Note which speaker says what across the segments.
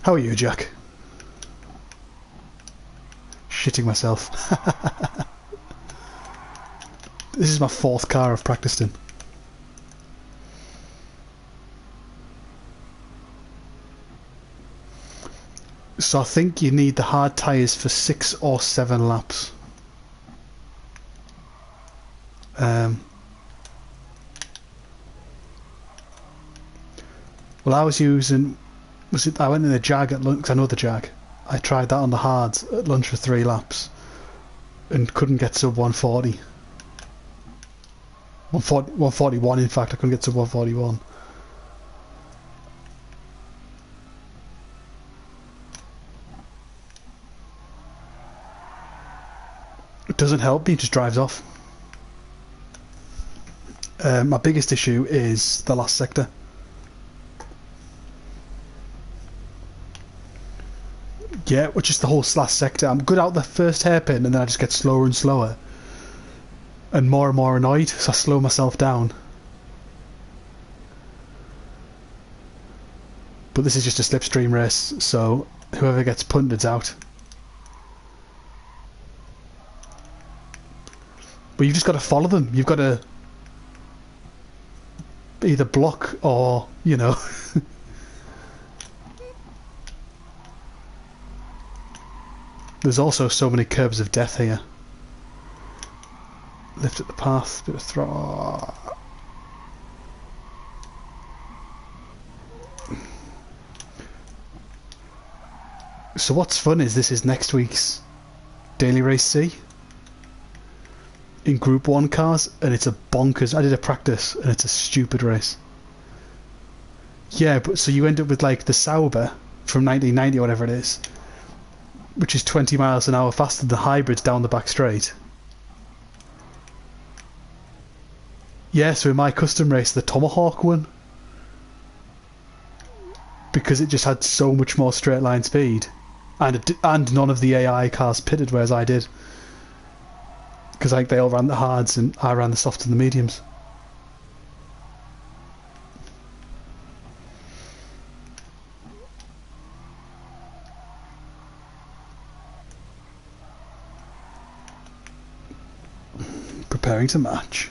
Speaker 1: How are you, Jack? Shitting myself. This is my 4th car I've practiced in. So I think you need the hard tyres for 6 or 7 laps. Well, I was using... I went in the Jag at lunch, 'cause I know the Jag. I tried that on the hards at lunch for 3 laps and couldn't get sub 140. 141 in fact, I couldn't get sub 141. It doesn't help me, it just drives off. My biggest issue is the last sector. Yeah, which is the whole last sector. I'm good out the first hairpin and then I just get slower and slower. And more annoyed, so I slow myself down. But this is just a slipstream race, so whoever gets punted out. But you've just got to follow them. You've got to either block or, you know... There's also so many curbs of death here. Lift at the path, bit of throw. So what's fun is this is next week's Daily Race C in Group 1 cars, and it's a bonkers. I did a practice and it's a stupid race. Yeah, but so you end up with like the Sauber from 1990 or whatever it is, which is 20 miles an hour faster than the hybrids down the back straight. Yeah, so in my custom race, the Tomahawk won. Because it just had so much more straight line speed. And none of the AI cars pitted, whereas I did. Because I think they all ran the hards and I ran the softs and the mediums. Preparing to match.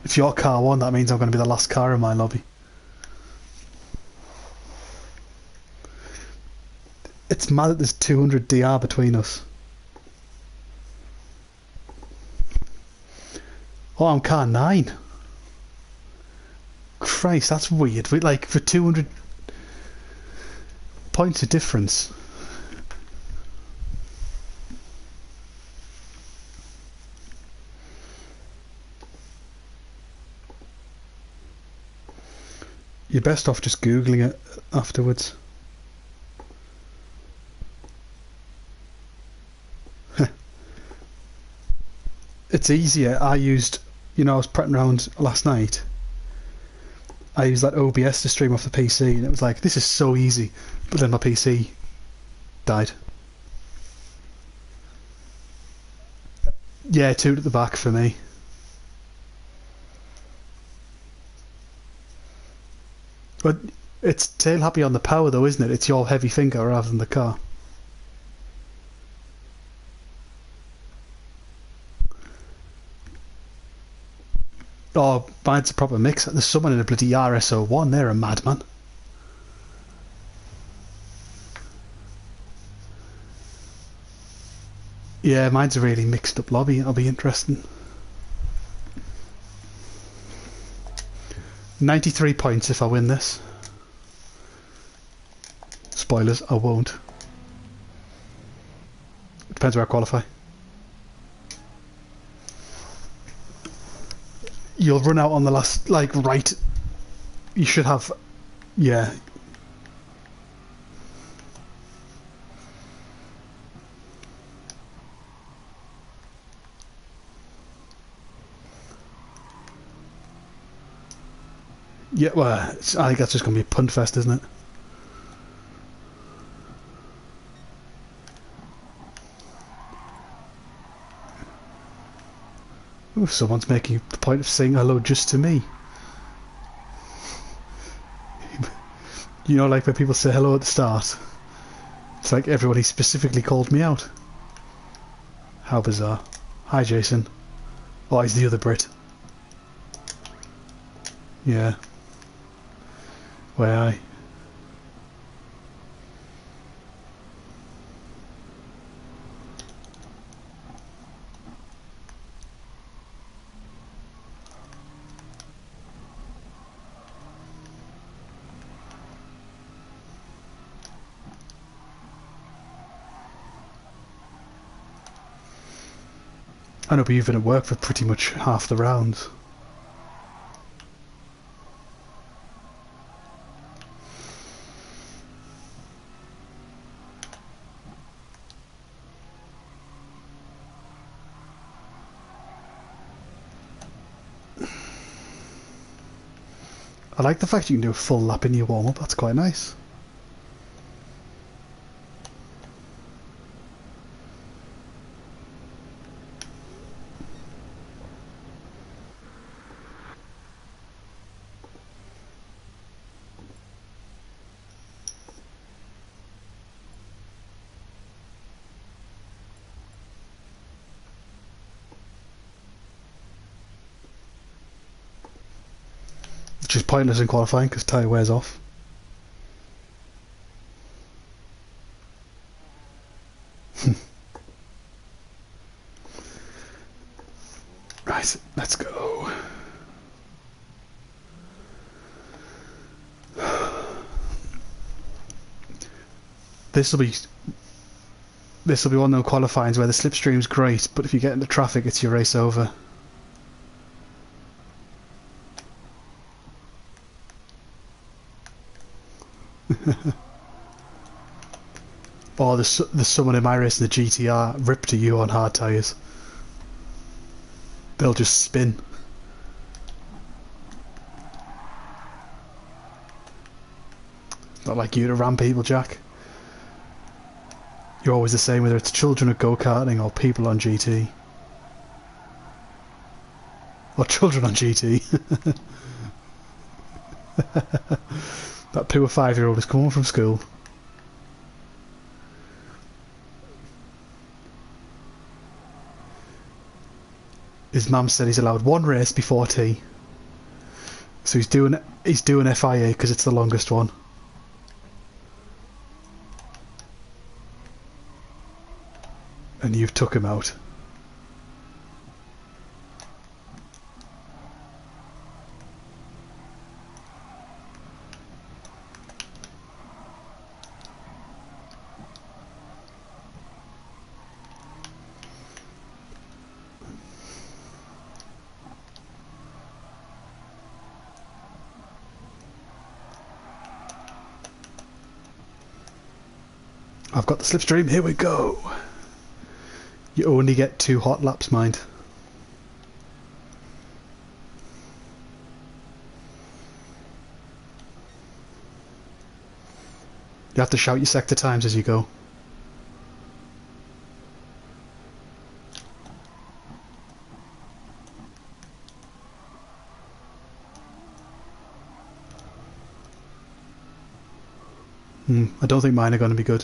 Speaker 1: If your car won, that means I'm going to be the last car in my lobby. It's mad that there's 200 DR between us. Oh, I'm car 9. Christ, that's weird. Like, for 200 points of difference. You're best off just Googling it afterwards. It's easier. I used, you know, I was prepping around last night. I used that OBS to stream off the PC and it was like, this is so easy. But then my PC died. Yeah, 2 at the back for me. But it's tail happy on the power though, isn't it? It's your heavy finger rather than the car. Oh, mine's a proper mix. There's someone in a bloody RSO1, they're a madman. Yeah, mine's a really mixed up lobby, it'll be interesting. 93 points if I win this. Spoilers, I won't. It depends where I qualify. You'll run out on the last, like, right. You should have, yeah. Yeah, well, I think that's just going to be a punt fest, isn't it? Ooh, someone's making the point of saying hello just to me. You know, like when people say hello at the start. It's like everybody specifically called me out. How bizarre. Hi, Jason. Oh, he's the other Brit. Yeah. Where I? I know, but you've been at work for pretty much half the rounds. I like the fact you can do a full lap in your warm-up, that's quite nice. Which is pointless in qualifying because tyre wears off. Right, let's go. This will be one of the qualifyings where the slipstream's great, but if you get into traffic, it's your race over. Or there's someone in my race in the GTR ripped to you on hard tyres. They'll just spin. Not like you to ram people, Jack. You're always the same, whether it's children at go-karting or people on GT. Or children on GT. That poor 5-year-old is coming home from school. His mum said he's allowed one race before tea. So he's doing FIA because it's the longest one. And you've took him out. I've got the slipstream, here we go. You only get 2 hot laps, mind. You have to shout your sector times as you go. I don't think mine are going to be good.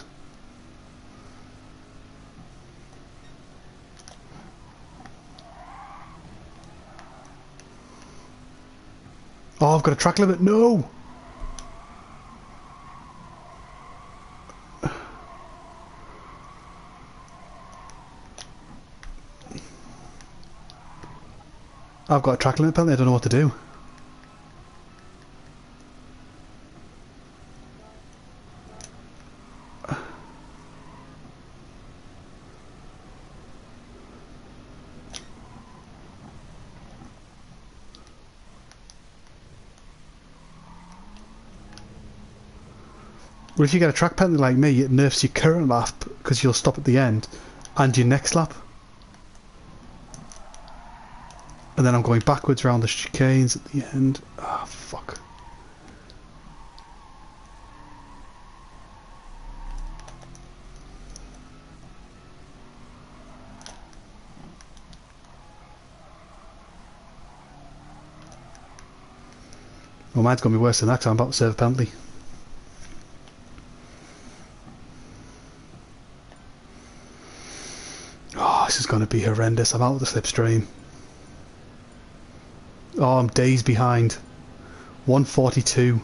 Speaker 1: Oh, I've got a track limit. No! I've got a track limit penalty. I don't know what to do. Well, if you get a track penalty like me, it nerfs your current lap because you'll stop at the end, and your next lap. And then I'm going backwards around the chicanes at the end. Ah, oh, fuck. Well, mine's going to be worse than that because I'm about to serve a penalty. Oh, this is going to be horrendous. I'm out of the slipstream. Oh, I'm days behind. 142.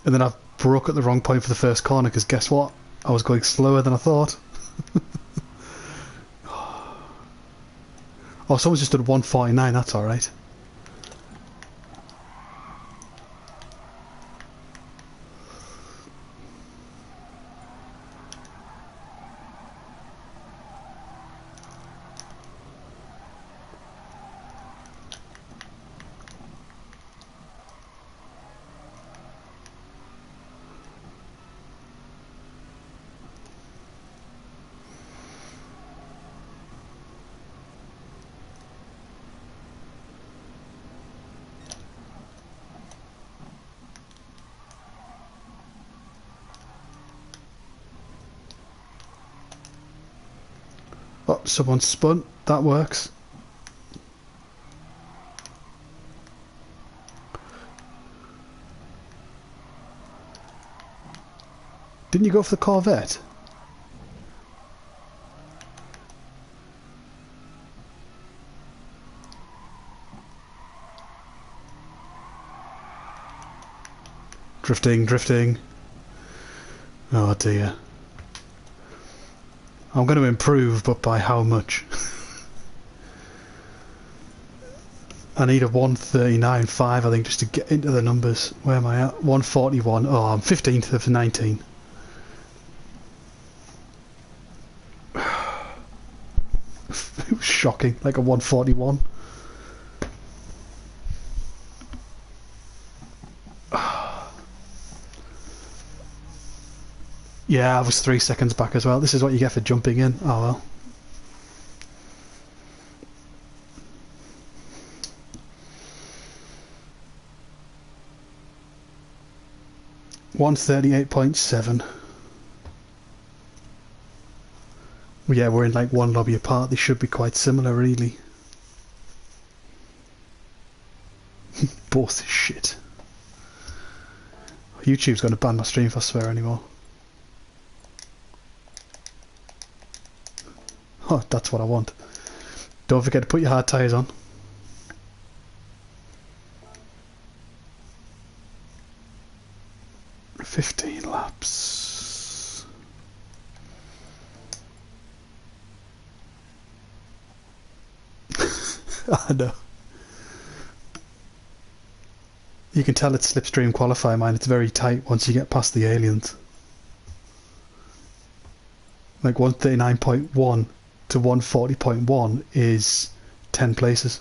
Speaker 1: And then I've broke at the wrong point for the first corner because guess what? I was going slower than I thought. Oh, someone's just done 149, that's alright. Oh, someone spun. That works. Didn't you go for the Corvette? Drifting, drifting. Oh dear. I'm going to improve, but by how much? I need a 139.5, I think, just to get into the numbers. Where am I at? 141. Oh, I'm 15th of 19. It was shocking, like a 141. Yeah, I was 3 seconds back as well. This is what you get for jumping in. Oh well. $138.7. Yeah, we're in like one lobby apart. They should be quite similar, really. Both is shit. YouTube's going to ban my stream if I swear anymore. Oh, that's what I want. Don't forget to put your hard tyres on. $15 laps. I know. You can tell it's slipstream qualify, mine. It's very tight once you get past the aliens. Like 139.1 to 140.1 is 10 places.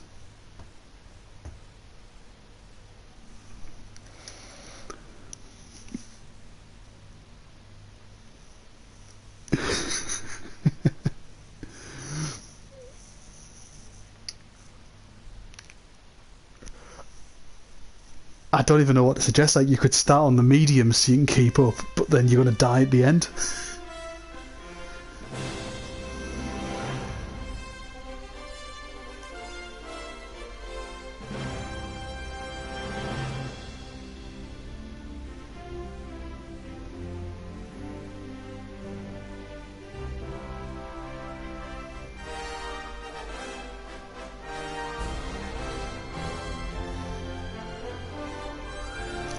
Speaker 1: I don't even know what to suggest. Like, you could start on the mediums so you can keep up, but then you're going to die at the end.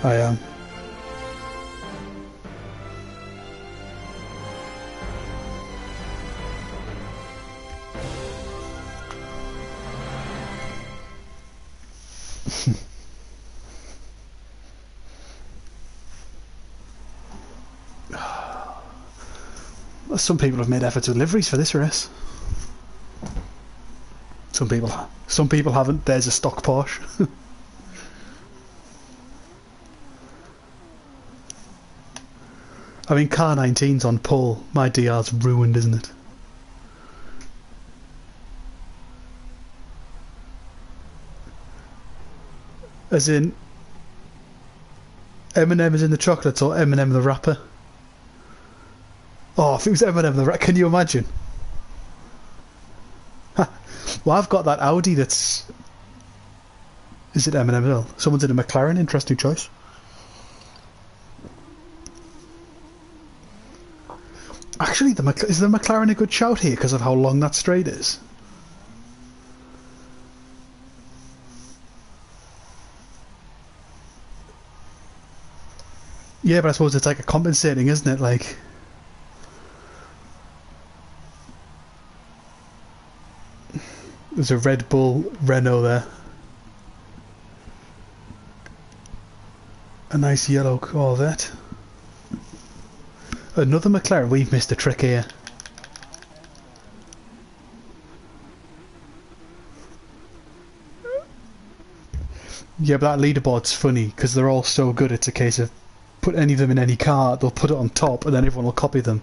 Speaker 1: I am. Some people have made effort deliveries for this race. Some people haven't. There's a stock Porsche. I mean, car 19's on pole. My DR's ruined, isn't it? As in, M&M is in the chocolates or M&M the wrapper? Oh, if it was M&M, can you imagine? Well, I've got that Audi that's... Is it M&M as well? Someone's in a McLaren, interesting choice. Actually, is the McLaren a good shout here because of how long that straight is? Yeah, but I suppose it's like a compensating, isn't it? Like... There's a Red Bull Renault there. A nice yellow Corvette. Another McLaren. We've missed a trick here. Yeah, but that leaderboard's funny because they're all so good. It's a case of put any of them in any car, they'll put it on top, and then everyone will copy them.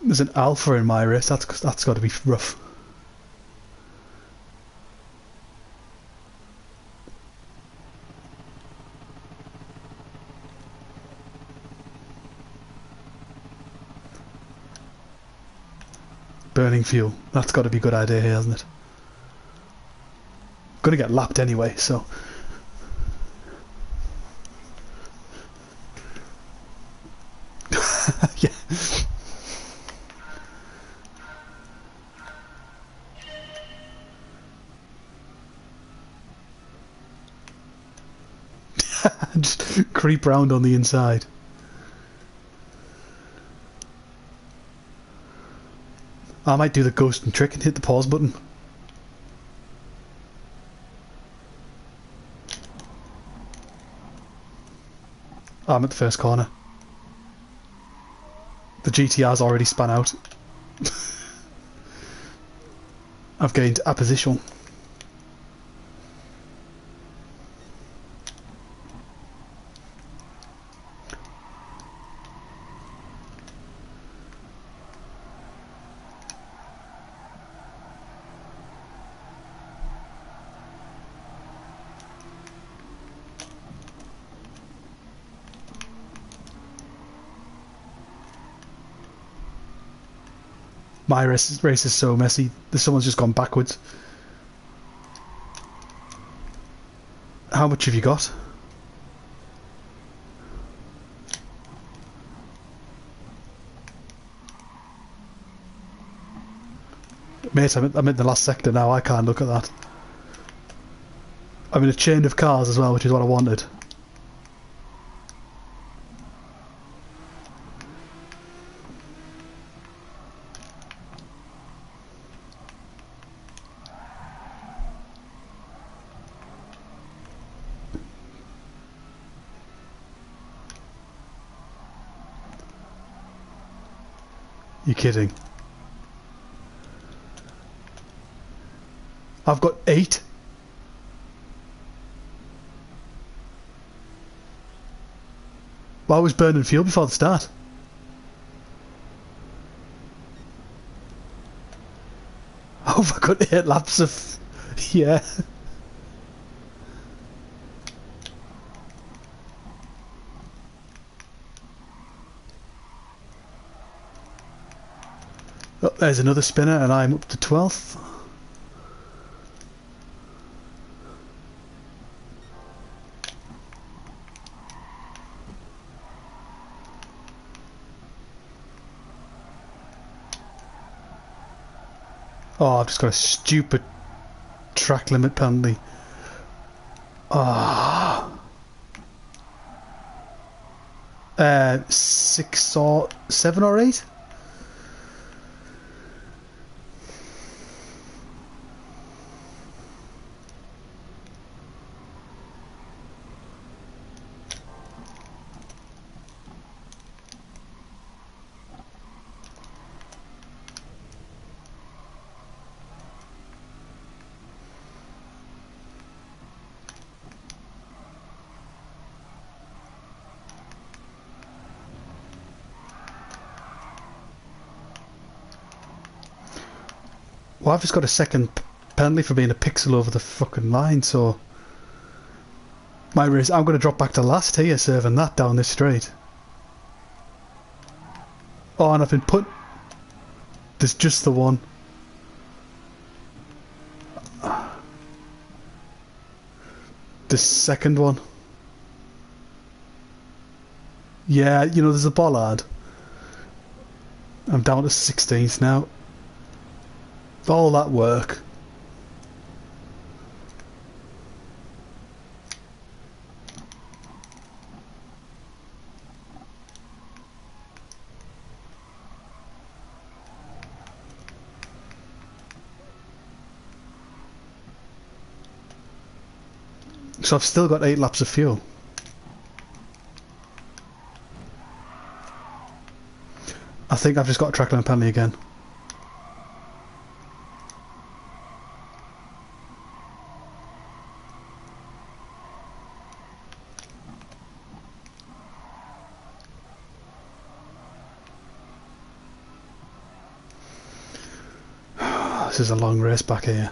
Speaker 1: There's an Alpha in my race. That's got to be rough. Burning fuel. That's got to be a good idea here, hasn't it? Gonna get lapped anyway, so... Yeah. Just creep round on the inside. I might do the ghosting trick and hit the pause button. Oh, I'm at the first corner. The GTR's already spun out. I've gained a position. My race is so messy. Someone's just gone backwards. How much have you got? Mate, I'm in the last sector now. I can't look at that. I'm in a chain of cars as well, which is what I wanted. You're kidding. I've got 8. Well, I was burning fuel before the start. Oh, I got 8 laps of... Yeah. Oh, there's another spinner and I'm up to 12th. Oh, I've just got a stupid track limit penalty. Ah. 6 or 7 or 8? Well, I've just got a second penalty for being a pixel over the fucking line, so... My race, I'm going to drop back to last here, serving that down this straight. Oh, and I've been put... There's just the one. The second one. Yeah, you know, there's a bollard. I'm down to 16th now. All that work. So I've still got 8 laps of fuel. I think I've just got a track line penalty again. This is a long race back here.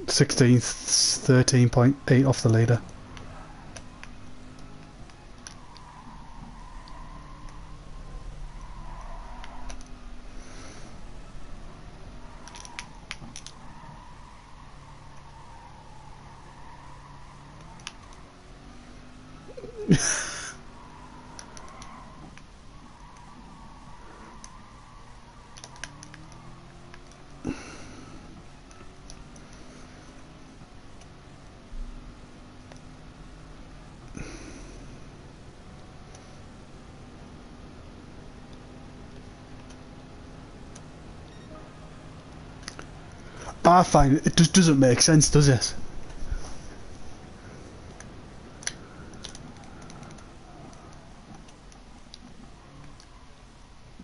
Speaker 1: Sixteenth, 13.8 off the leader. I find it just doesn't make sense, does it?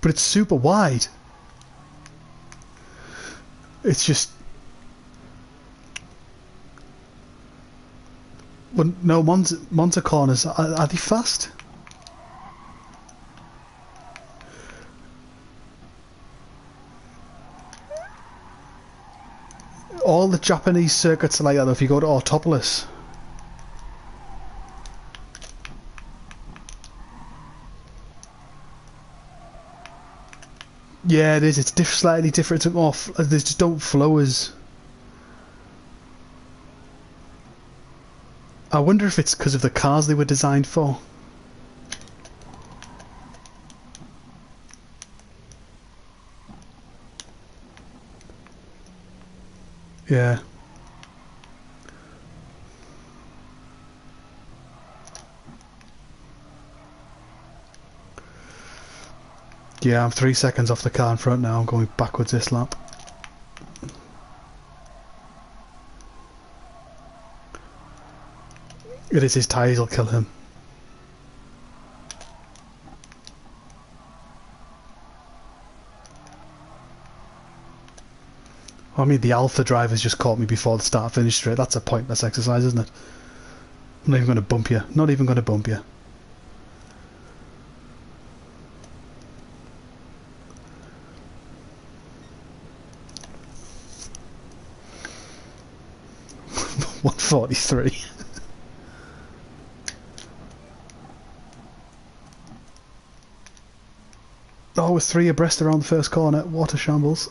Speaker 1: But it's super wide. It's just... Well, no, Monza corners, are they fast? All the Japanese circuits are like that if you go to Autopolis. Yeah, it is. It's slightly different. They just don't flow as... I wonder if it's because of the cars they were designed for. Yeah. Yeah, I'm 3 seconds off the car in front now. I'm going backwards this lap. It is his tyres will kill him. I mean, the Alpha drivers just caught me before the start-finish straight. That's a pointless exercise, isn't it? I'm not even going to bump you. Not even going to bump you. $143. Oh, with 3 abreast around the first corner. What a shambles.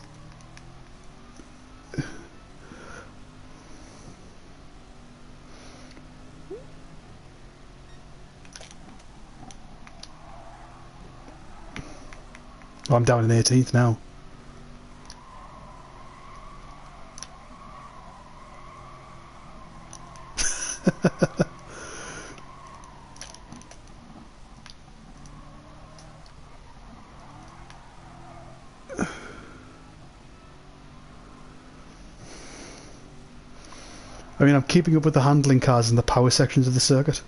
Speaker 1: Oh, I'm down in 18th now. I mean, I'm keeping up with the handling cars and the power sections of the circuit.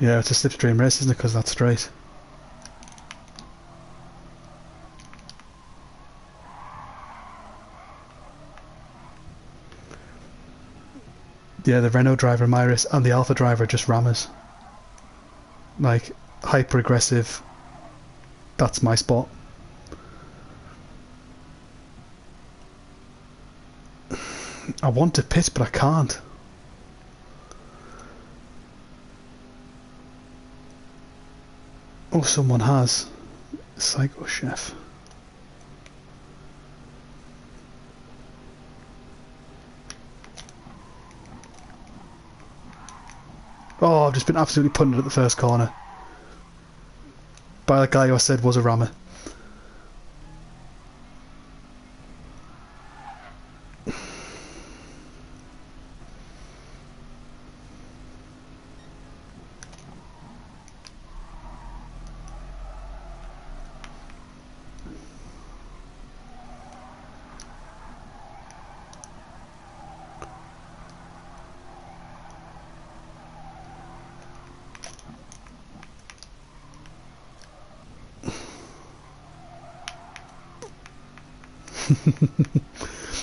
Speaker 1: Yeah, it's a slipstream race, isn't it? Because that's straight. Yeah, the Renault driver in my race and the Alpha driver just rammers. Like, hyper aggressive. That's my spot. I want to pit, but I can't. Oh, someone has. Psycho Chef. Oh, I've just been absolutely punted at the first corner. By that guy who I said was a rammer.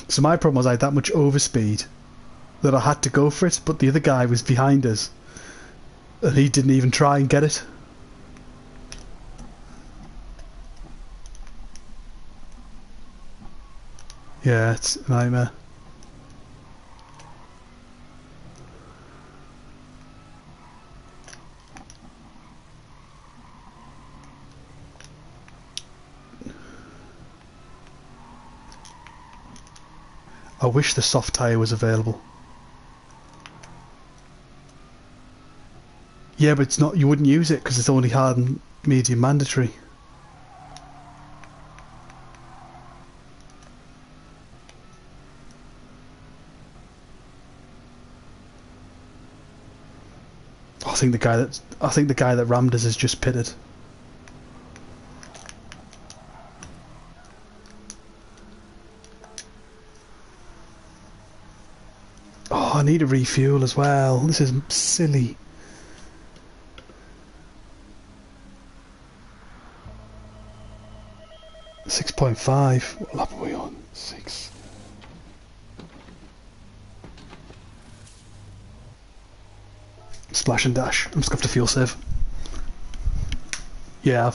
Speaker 1: So my problem was I had that much overspeed that I had to go for it, but the other guy was behind us and he didn't even try and get it. Yeah, it's a nightmare. I wish the soft tyre was available. Yeah, but it's not. You wouldn't use it because it's only hard and medium mandatory. I think the guy that rammed us has just pitted. Oh, I need to refuel as well. This is silly. .5. What lap are we on? 6. Splash and dash. I'm just going to have to fuel save. Yeah,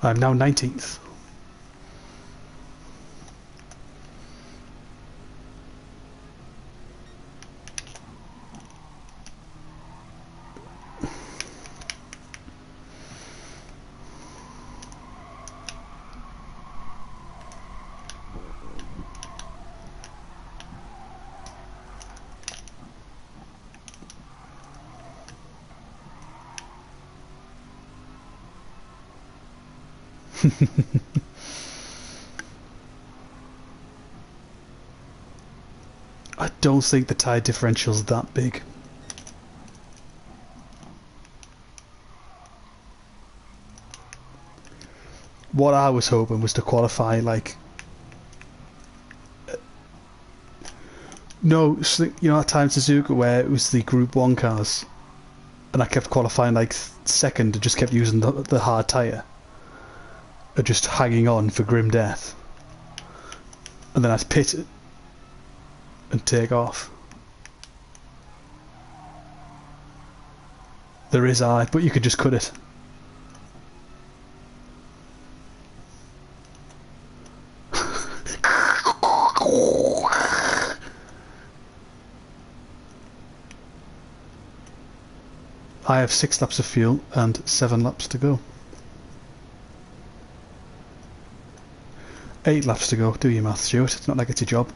Speaker 1: I'm now 19th. I don't think the tyre differential's that big. What I was hoping was to qualify like... No, you know that time Suzuka where it was the Group 1 cars and I kept qualifying like second and just kept using the hard tyre. Or just hanging on for grim death. And then I'd pit it and take off. There is but you could just cut it. I have 6 laps of fuel and 7 laps to go. 8 laps to go. Do your math, Stuart. It's not like it's a job.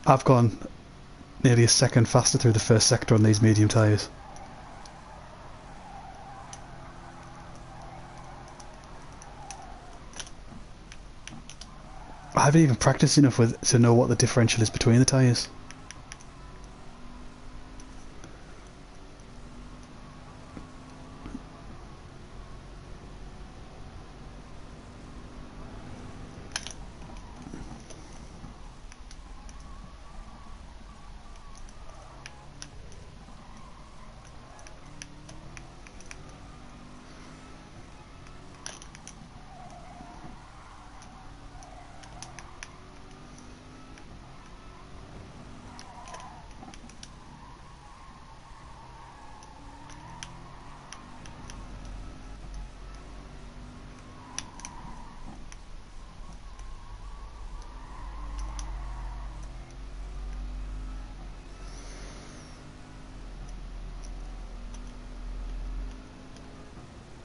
Speaker 1: I've gone nearly a second faster through the first sector on these medium tyres. I haven't even practiced enough with to know what the differential is between the tyres.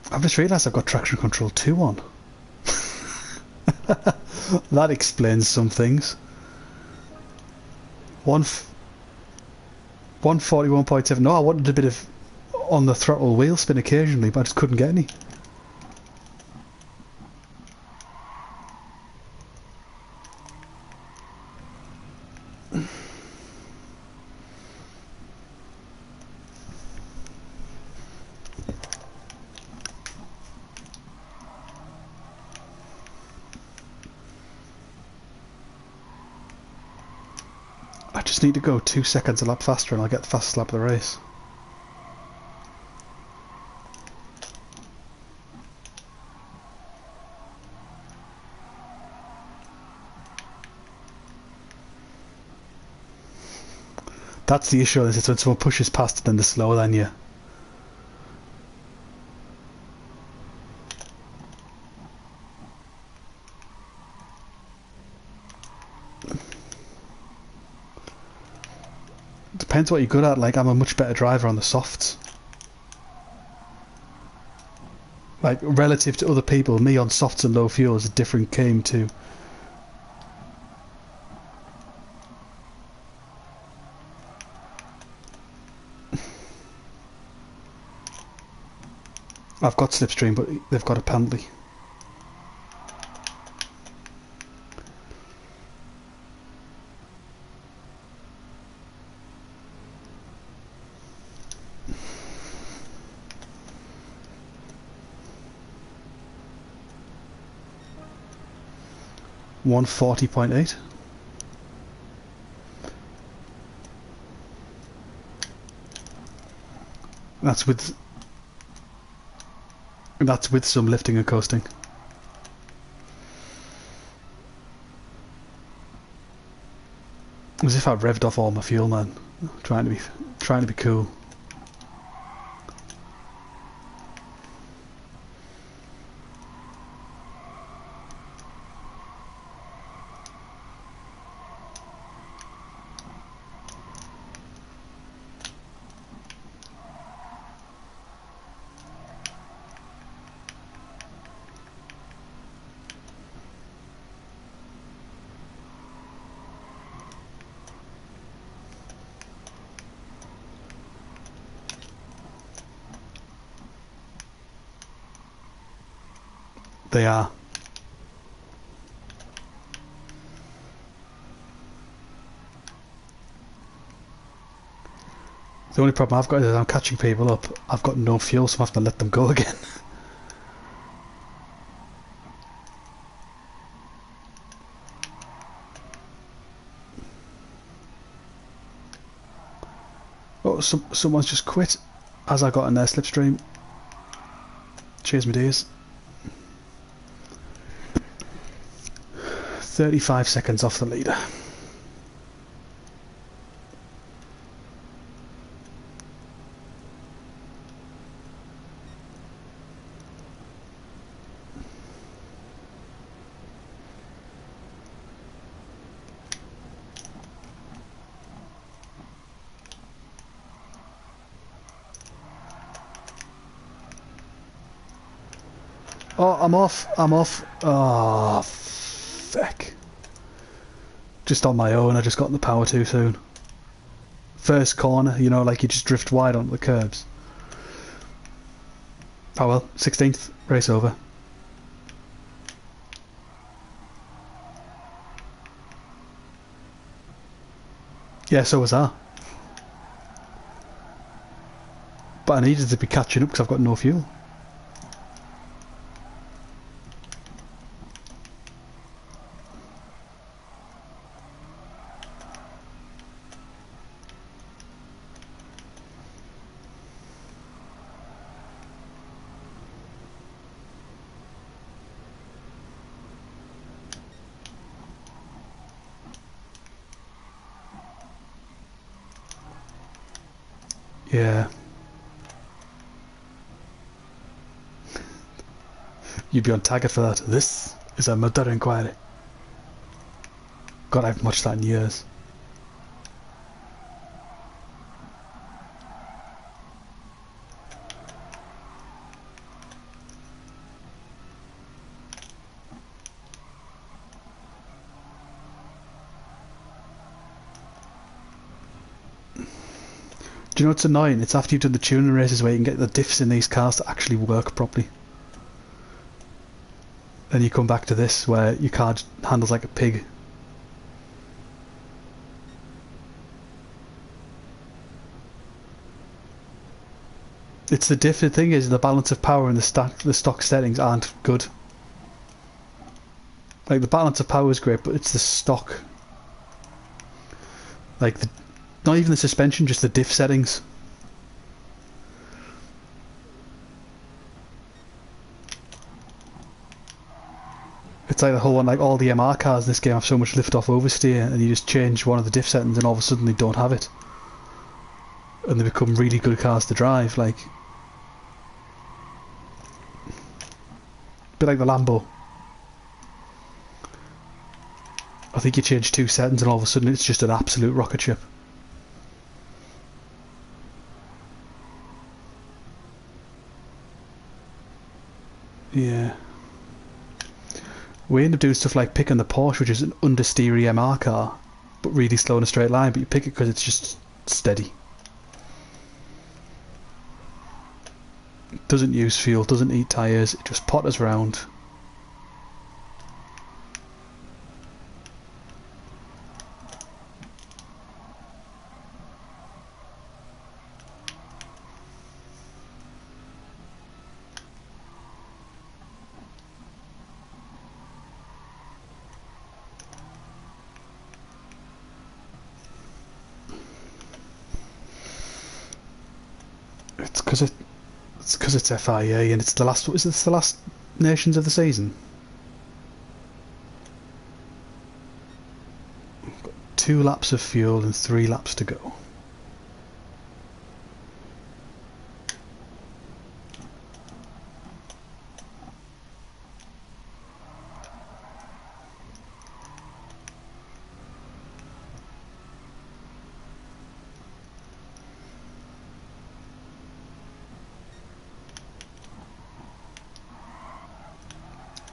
Speaker 1: I've just realised I've got traction control 2 on. That explains some things. 141.7. No, I wanted a bit of on the throttle wheel spin occasionally, but I just couldn't get any. I just need to go 2 seconds a lap faster and I'll get the fastest lap of the race. That's the issue, is it's when someone pushes past it then they're slower than you. Depends what you're good at. Like, I'm a much better driver on the softs. Like, relative to other people, me on softs and low fuel is a different game too. I've got slipstream, but they've got a penalty. .8. That's with some lifting and coasting. As if I revved off all my fuel, man. Trying to be cool. They are. The only problem I've got is I'm catching people up. I've got no fuel, so I have to let them go again. Oh, someone's just quit as I got in their slipstream. Cheers, my dears. 35 seconds off the leader. Oh, I'm off. Oh, feck. Just on my own, I just got in the power too soon. First corner, you know, like you just drift wide onto the curbs. Oh well, 16th, race over. Yeah, so was I. But I needed to be catching up because I've got no fuel. Yeah. You'd be on target for that. This is a murder inquiry. God, I haven't watched that in years. Do you know what's annoying? It's after you've done the tuning races where you can get the diffs in these cars to actually work properly. Then you come back to this where your car handles like a pig. It's the diff. The thing is, the balance of power and the stock settings aren't good. Like the balance of power is great, but it's the stock. Like not even the suspension, just the diff settings. It's like the whole one, like all the MR cars in this game have so much lift off oversteer, and you just change one of the diff settings and all of a sudden they don't have it. And they become really good cars to drive, like a bit like the Lambo. I think you change 2 settings and all of a sudden it's just an absolute rocket ship. Yeah. We end up doing stuff like picking the Porsche, which is an understeery MR car, but really slow in a straight line, but you pick it because it's just steady. Doesn't use fuel, doesn't eat tyres, it just potters around. It's because it's FIA and it's the last. Is this the last nations of the season? We've got 2 laps of fuel and 3 laps to go.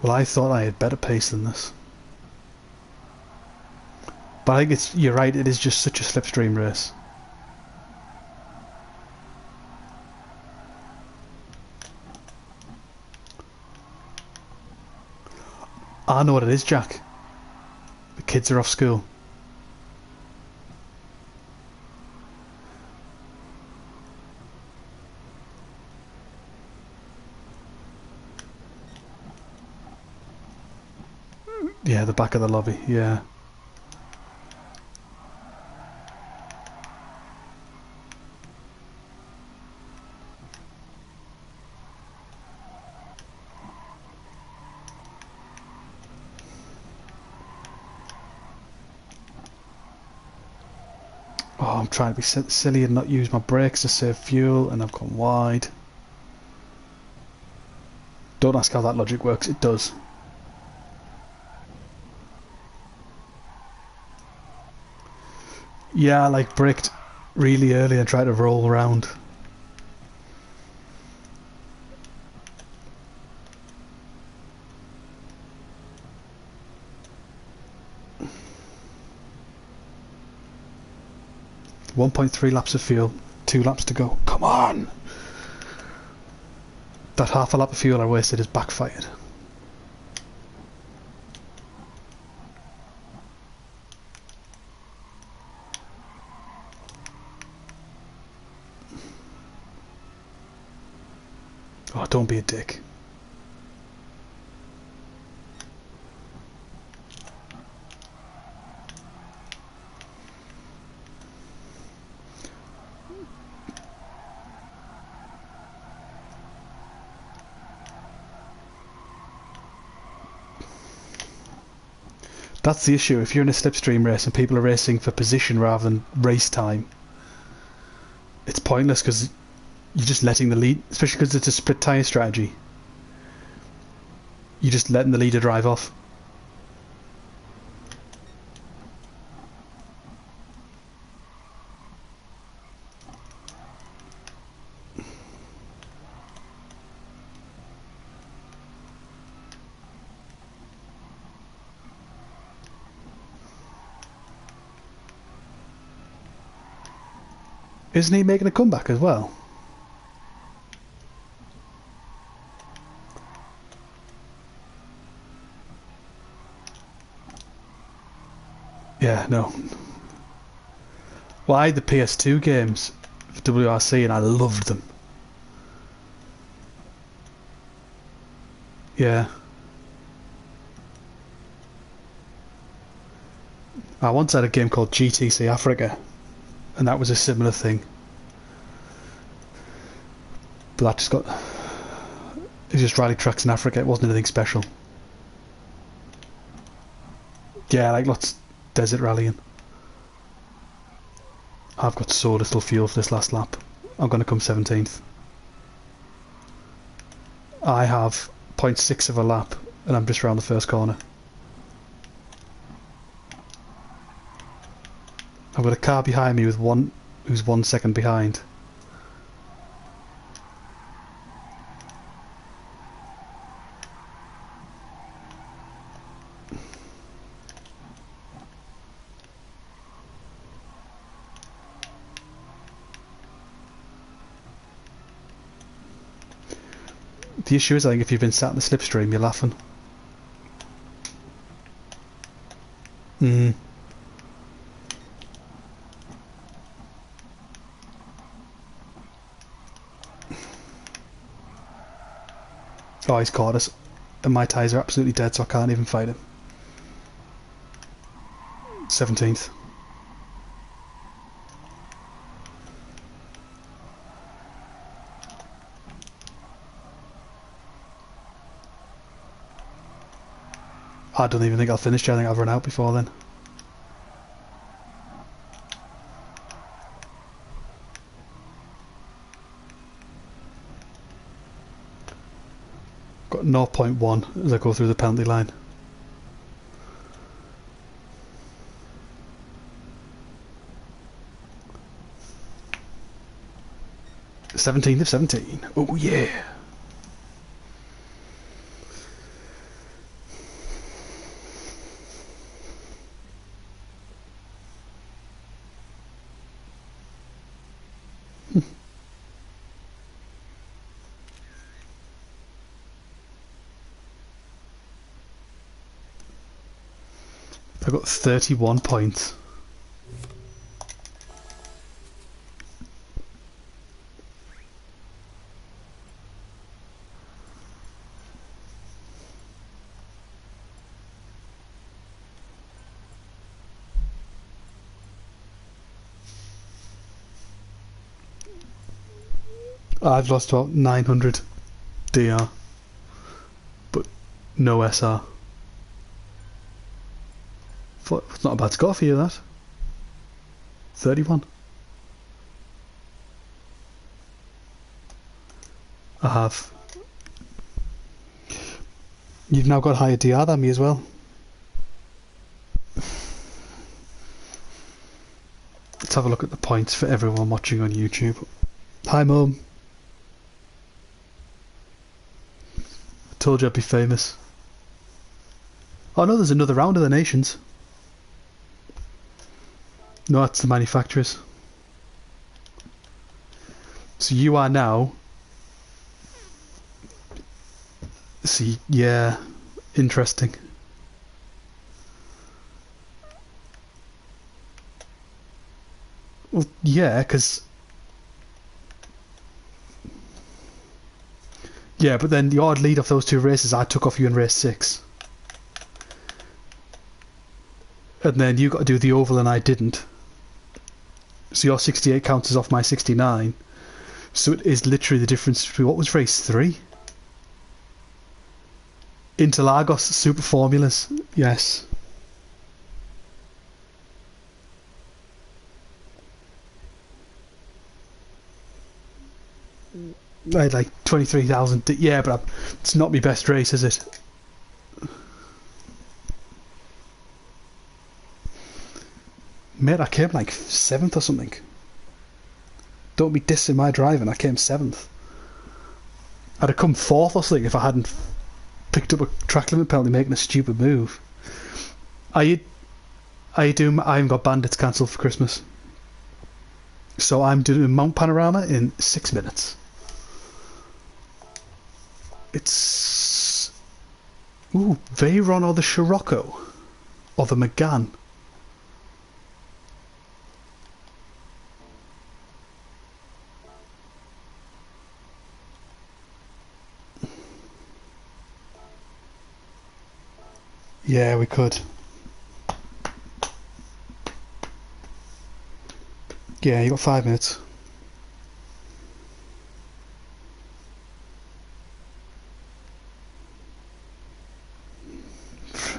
Speaker 1: Well, I thought I had better pace than this. But I think you're right, it is just such a slipstream race. I know what it is, Jack. The kids are off school. Yeah, the back of the lobby, yeah. Oh, I'm trying to be silly and not use my brakes to save fuel, and I've gone wide. Don't ask how that logic works, it does. Yeah, I like braked really early and tried to roll around. .3 laps of fuel, 2 laps to go. Come on! That half a lap of fuel I wasted is backfired. Oh, don't be a dick. That's the issue. If you're in a slipstream race and people are racing for position rather than race time, it's pointless because you're just letting the lead, especially because it's a split tyre strategy. You're just letting the leader drive off. Isn't he making a comeback as well? Yeah, no. Well, I had the PS2 games for WRC and I loved them. Yeah. I once had a game called GTC Africa, and that was a similar thing. But that just got... It's just rally tracks in Africa, it wasn't anything special. Yeah, like lots desert rallying. I've got so little fuel for this last lap. I'm going to come 17th. I have 0.6 of a lap, and I'm just around the first corner. I've got a car behind me with who's 1 second behind. The issue is, I think, if you've been sat in the slipstream, you're laughing. Oh, he's caught us. And my tyres are absolutely dead, so I can't even fight him. 17th. I don't even think I'll finish. I think I'll run out before then. Got 0.1 as I go through the penalty line. '17th of 17. Oh yeah. I got 31 points. I've lost about 900 DR, but no SR. It's not a bad score for you, that. 31. I have. You've now got higher DR than me as well. Let's have a look at the points for everyone watching on YouTube. Hi, Mum. I told you I'd be famous. Oh no, there's another round of the nations. No, that's the manufacturers. So you are now... See, yeah, interesting. Well, yeah, because... Yeah, but then the odd lead off those two races, I took off you in race 6. And then you got to do the oval and I didn't. So your 68 counts as off my 69. So it is literally the difference between, what was race 3? Interlagos Super Formulas, yes. I had like 23,000. Yeah, but it's not my best race, is it? Mate, I came like 7th or something. Don't be dissing my driving, I came 7th. I'd have come 4th or something if I hadn't picked up a track limit penalty making a stupid move. I haven't got Bandits cancelled for Christmas. So I'm doing Mount Panorama in 6 minutes. It's... Ooh, Veyron or the Scirocco? Or the McGann? Yeah, we could. Yeah, you got 5 minutes.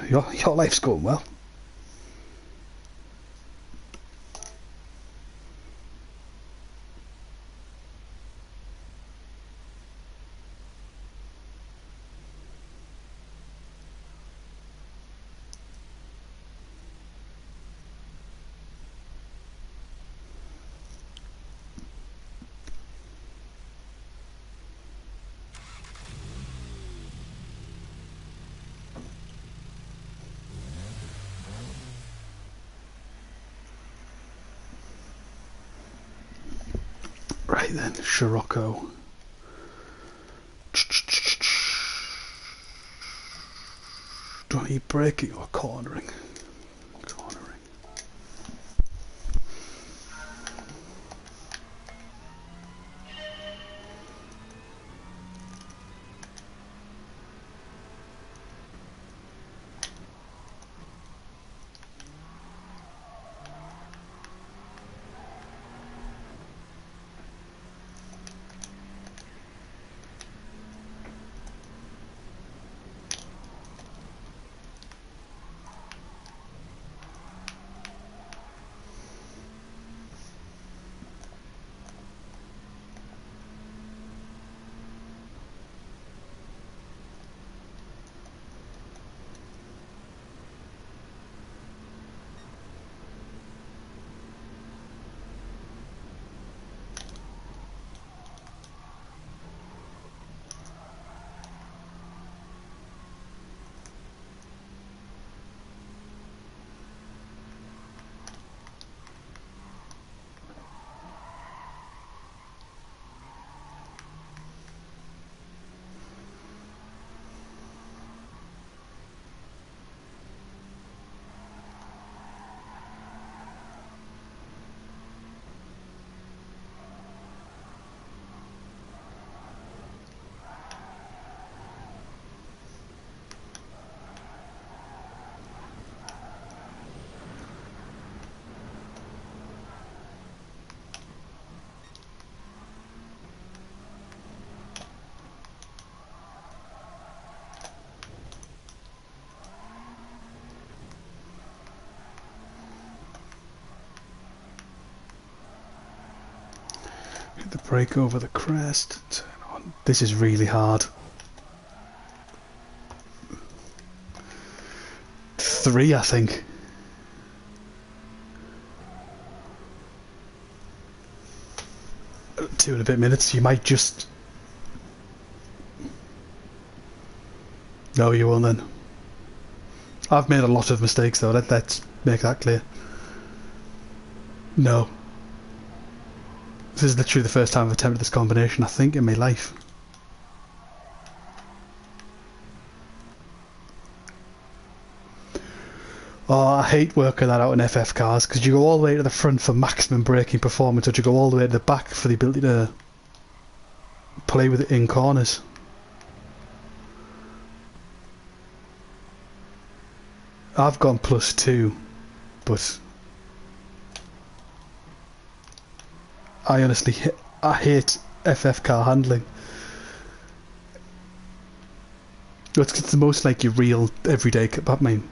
Speaker 1: Your life's going well. Right then, Scirocco. Do I need braking or cornering? Cornering. Hit the brake over the crest. Turn on. This is really hard. 3, I think. Two and a bit minutes. You might just... No, you won't then. I've made a lot of mistakes though. Let's make that clear. No. This is literally the first time I've attempted this combination, I think, in my life. Oh, I hate working that out in FF cars, because you go all the way to the front for maximum braking performance, or you go all the way to the back for the ability to play with it in corners. I've gone +2, but I honestly I hate FF car handling. It's the most like your real everyday. I mean,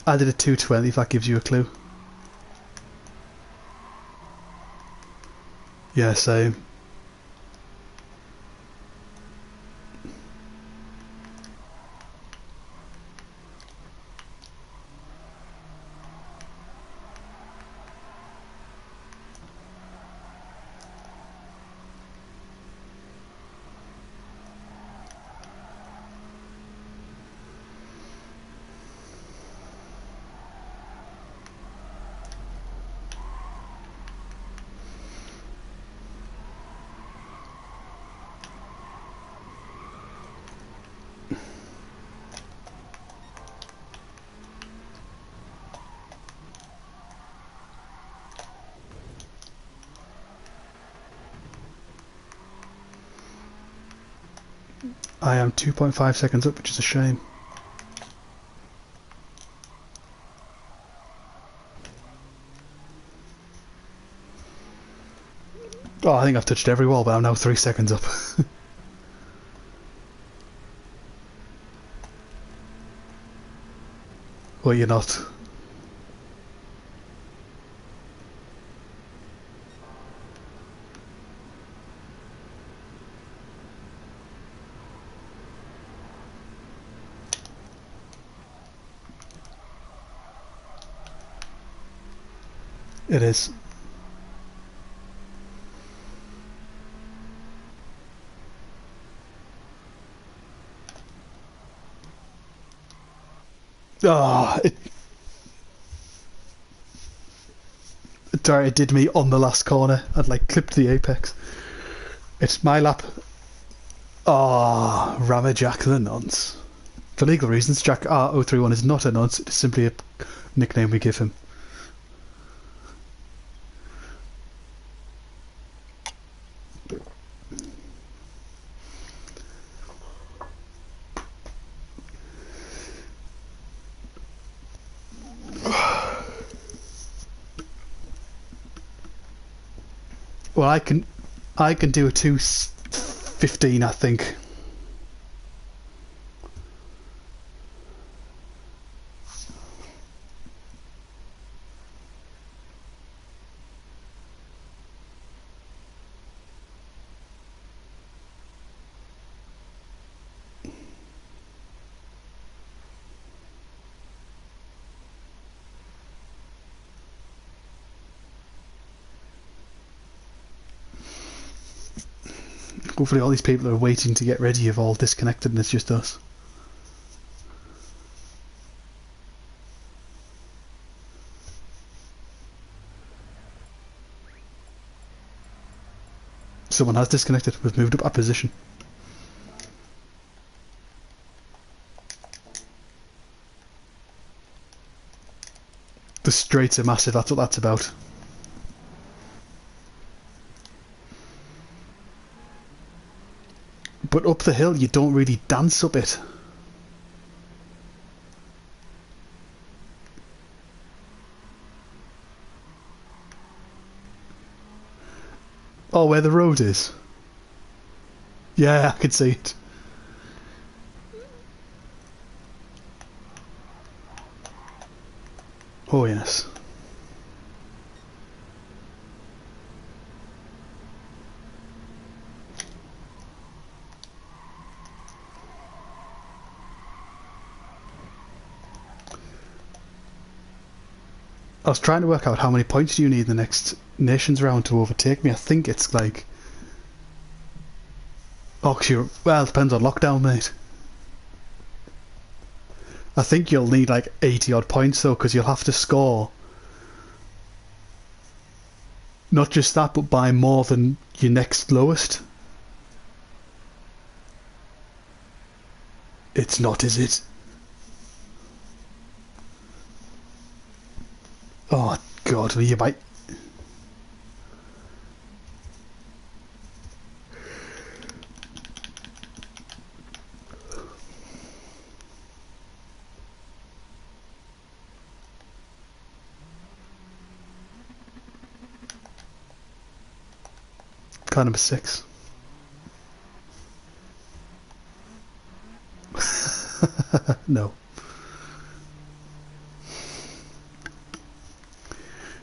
Speaker 1: I did a 220. If that gives you a clue. Yeah, same. I am 2.5 seconds up, which is a shame. Oh, I think I've touched every wall, but I'm now 3 seconds up. Well, you're not. It is. Ah, it did me on the last corner. I'd like clipped the apex. It's my lap. Ah, Rammer Jack the nonce. For legal reasons, Jack R031 is not a nonce. It is simply a nickname we give him. Well, I can do a 2:15, I think. Hopefully all these people are waiting to get ready have all disconnected and it's just us. Someone has disconnected. We've moved up our position. The straights are massive, that's what that's about. But up the hill you don't really dance up it. Oh, where the road is? Yeah, I can see it. Oh yes. I was trying to work out how many points do you need in the next Nations round to overtake me. I think it's like... Oh, well, it depends on lockdown, mate. I think you'll need like 80 odd points though, because you'll have to score not just that, but by more than your next lowest. It's not, is it? Oh, God, you might. Car number 6. No.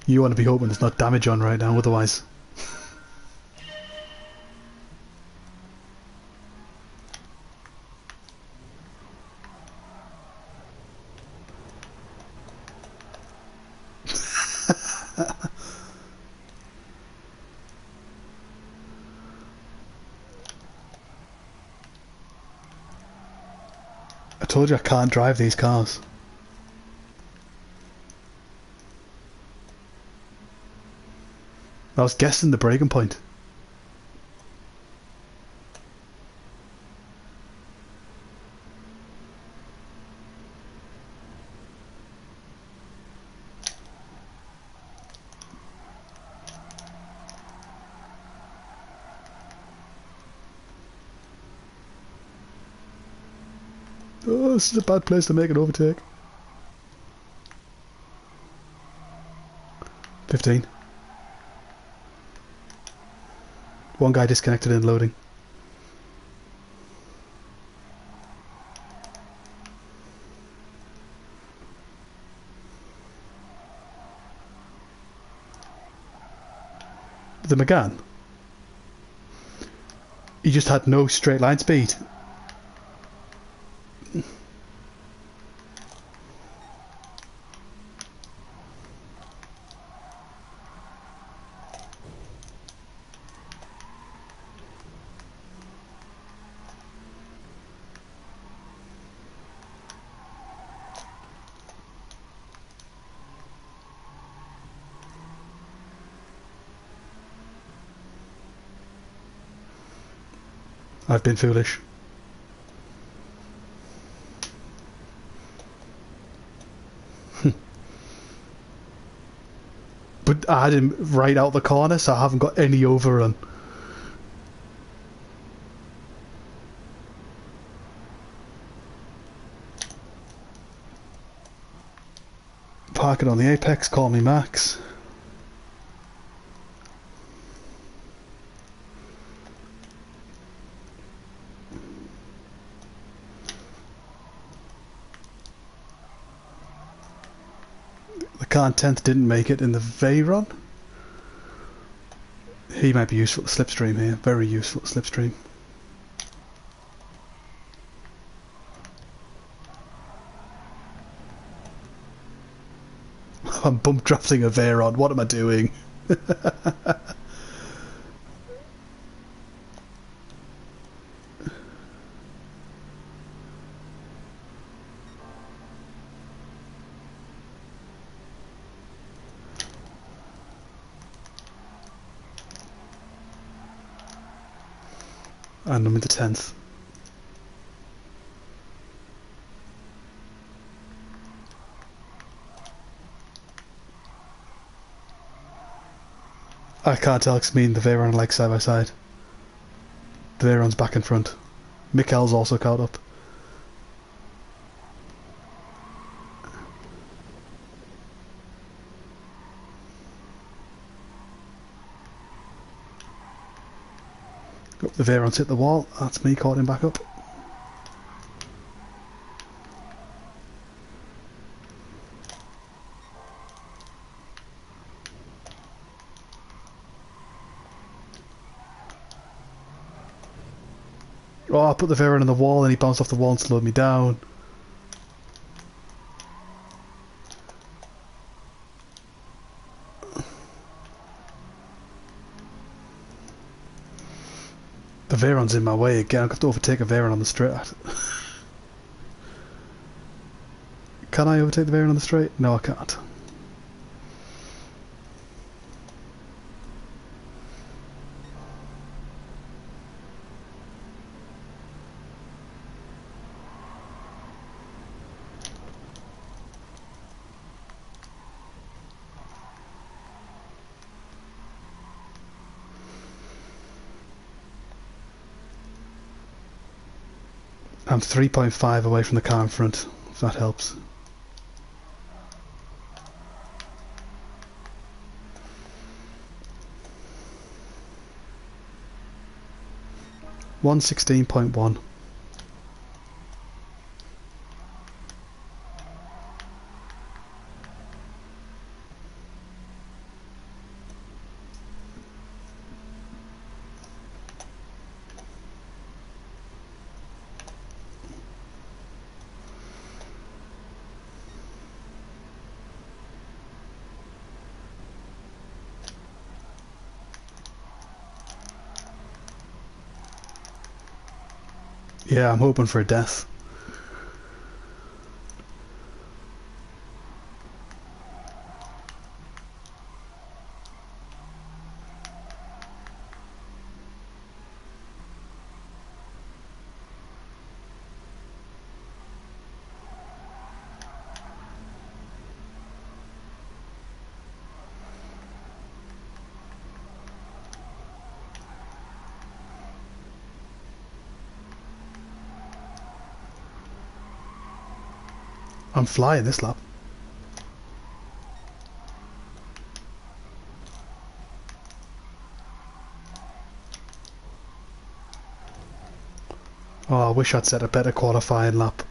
Speaker 1: You want to be hoping there's not damage on right now, otherwise. I told you I can't drive these cars. I was guessing the braking point. Oh, this is a bad place to make an overtake. 15. One guy disconnected and loading. The McGann. He just had no straight line speed. I've been foolish. But I had him right out the corner, so I haven't got any overrun. Parking on the apex, call me Max. The car 10th didn't make it in the Veyron. He might be useful to slipstream here, very useful to slipstream. I'm bump drafting a Veyron, what am I doing? And I'm in the 10th. I can't tell because me and the Veyron are like side by side. The Veyron's back in front. Mikkel's also caught up. Oh, the Veyron's hit the wall. That's me caught him back up. Oh, I put the Veyron on the wall and he bounced off the wall and slowed me down. The Veyron's in my way again. I'm going to have to overtake a Veyron on the straight. Can I overtake the Veyron on the straight? No, I can't. I'm 3.5 away from the car in front, if that helps. .116.1. Yeah, I'm hoping for a death. I'm flying this lap. Oh, I wish I'd set a better qualifying lap.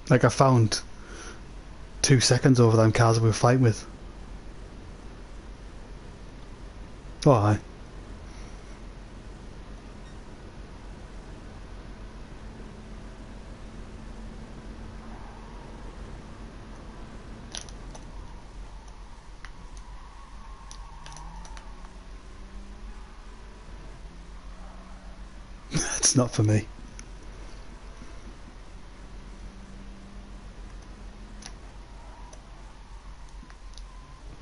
Speaker 1: Like, I found 2 seconds over them cars we were fighting with. Oh, aye. It's not for me.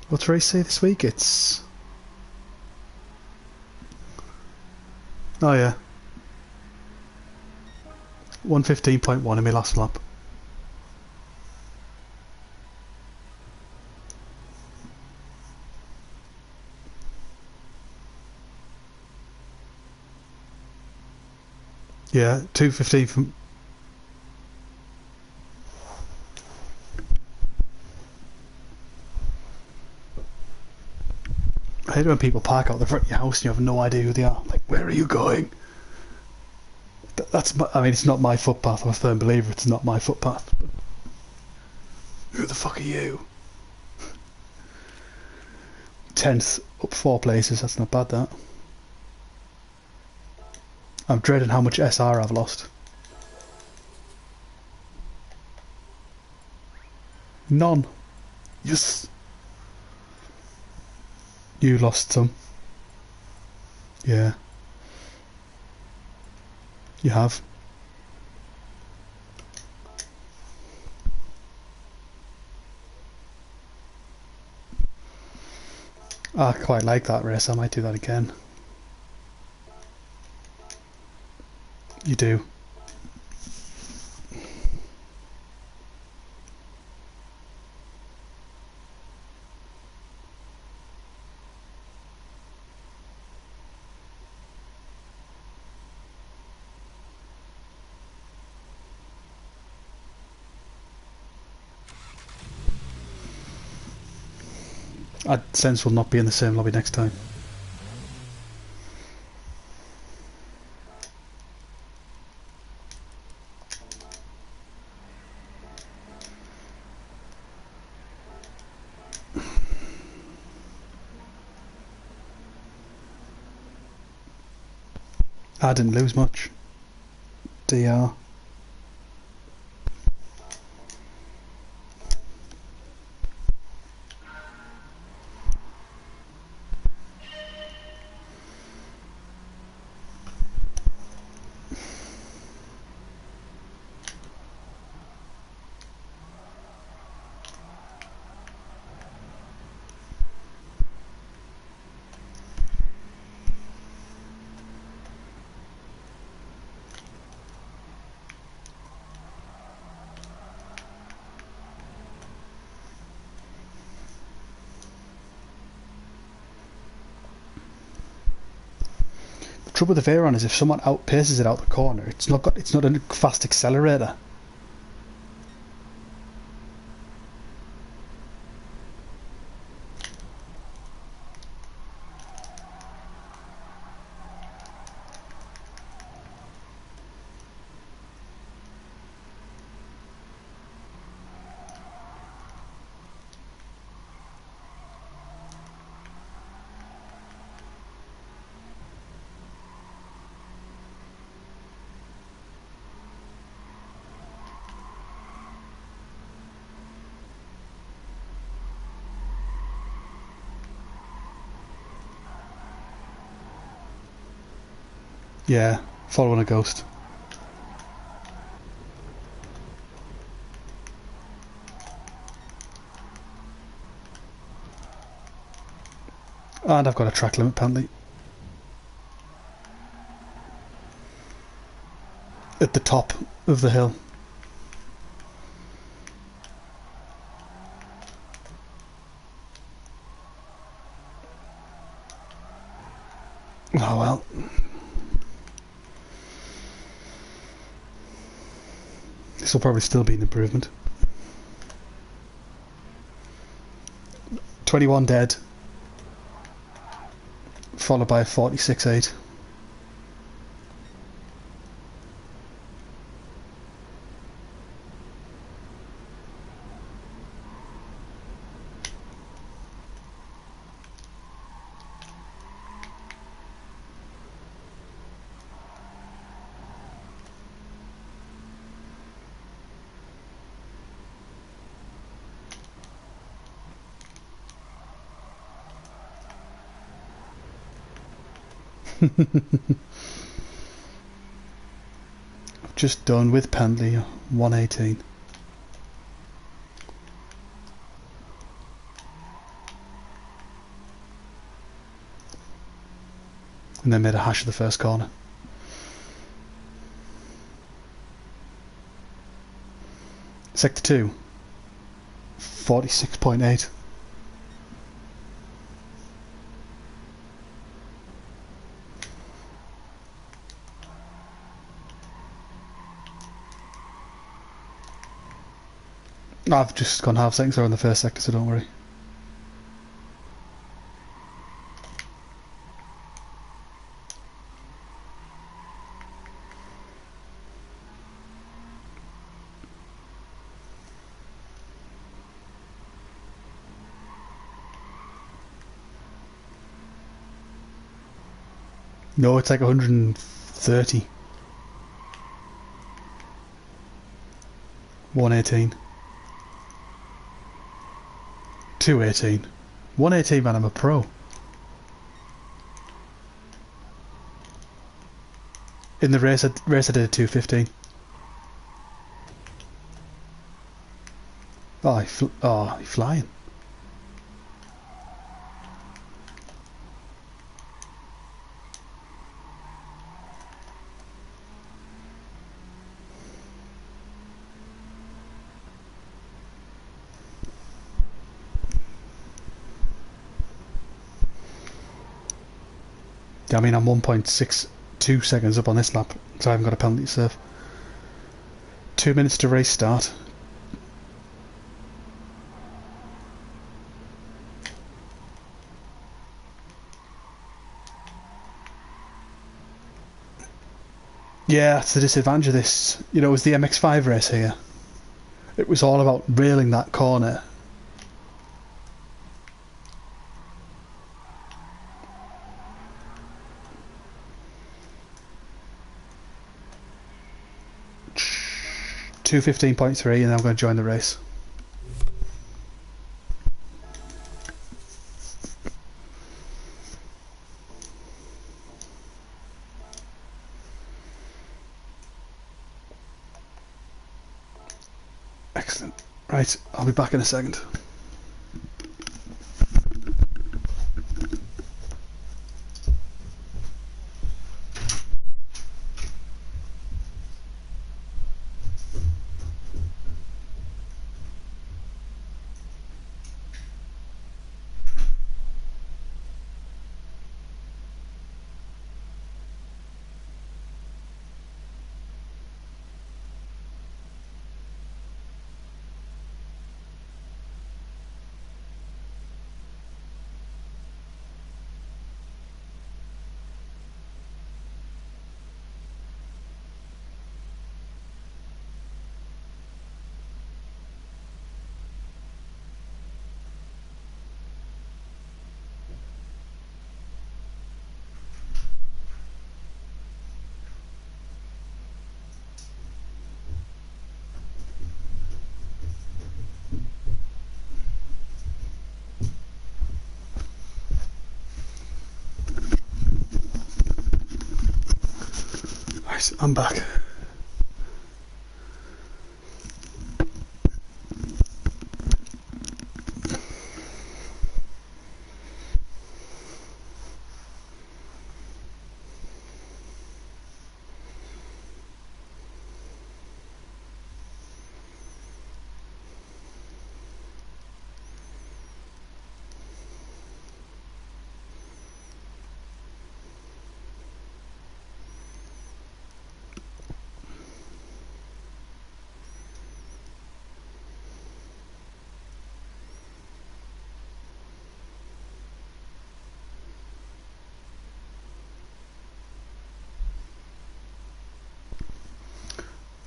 Speaker 1: What's race say this week? It's... Oh yeah. 115.1 in my last lap. Yeah, 2:15 from... I hate when people park out the front of your house and you have no idea who they are. Like, where are you going? That's my, I mean, it's not my footpath. I'm a firm believer it's not my footpath. But who the fuck are you? 10th, up 4 places. That's not bad, that. I'm dreading how much SR I've lost. None. Yes. You lost some. Yeah. You have. I quite like that race. I might do that again. You do. I sense we'll not be in the same lobby next time. I didn't lose much. DR. trouble with the Veyron is if someone outpaces it out the corner, it's not a fast accelerator. Yeah, following a ghost. And I've got a track limit penalty. At the top of the hill. Oh well. This will probably still be an improvement. 21 dead. Followed by 46.8. I've just done with penalty 118. And then made a hash of the first corner. Sector 2, 46.8. I've just gone half seconds over in the first sector, so don't worry. No, it's like 130. 118. 218. 118, man, I'm a pro. In the race I did a 215. Oh, he's flying. I mean, I'm 1.62 seconds up on this lap, so I haven't got a penalty to serve. 2 minutes to race start. Yeah, that's the disadvantage of this. You know, it was the MX5 race here. It was all about railing that corner. .3, and then I'm going to join the race. Excellent. Right, I'll be back in a second. Right, I'm back.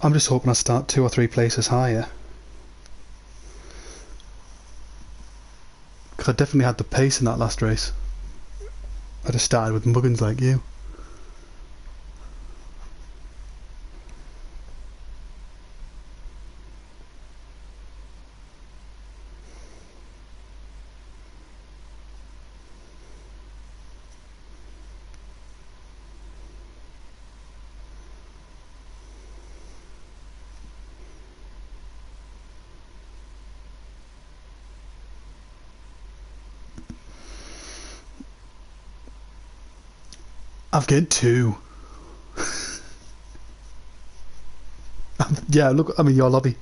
Speaker 1: I'm just hoping I start 2 or 3 places higher. Because I definitely had the pace in that last race. I just started with muggins like you. I've gained 2. Yeah, look, I'm in your lobby.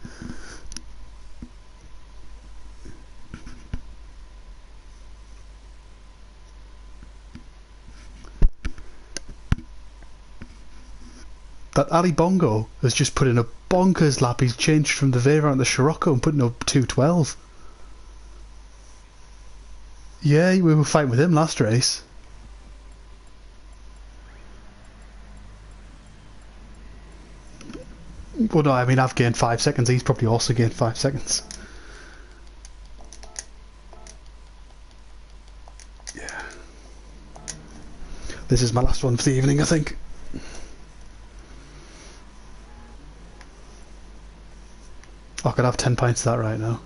Speaker 1: That Ali Bongo has just put in a bonkers lap. He's changed from the Vera and the Scirocco and putting up 2:12. Yeah, we were fighting with him last race. Well, no, I mean, I've gained 5 seconds. He's probably also gained 5 seconds. Yeah. This is my last one for the evening, I think. I could have 10 pints of that right now.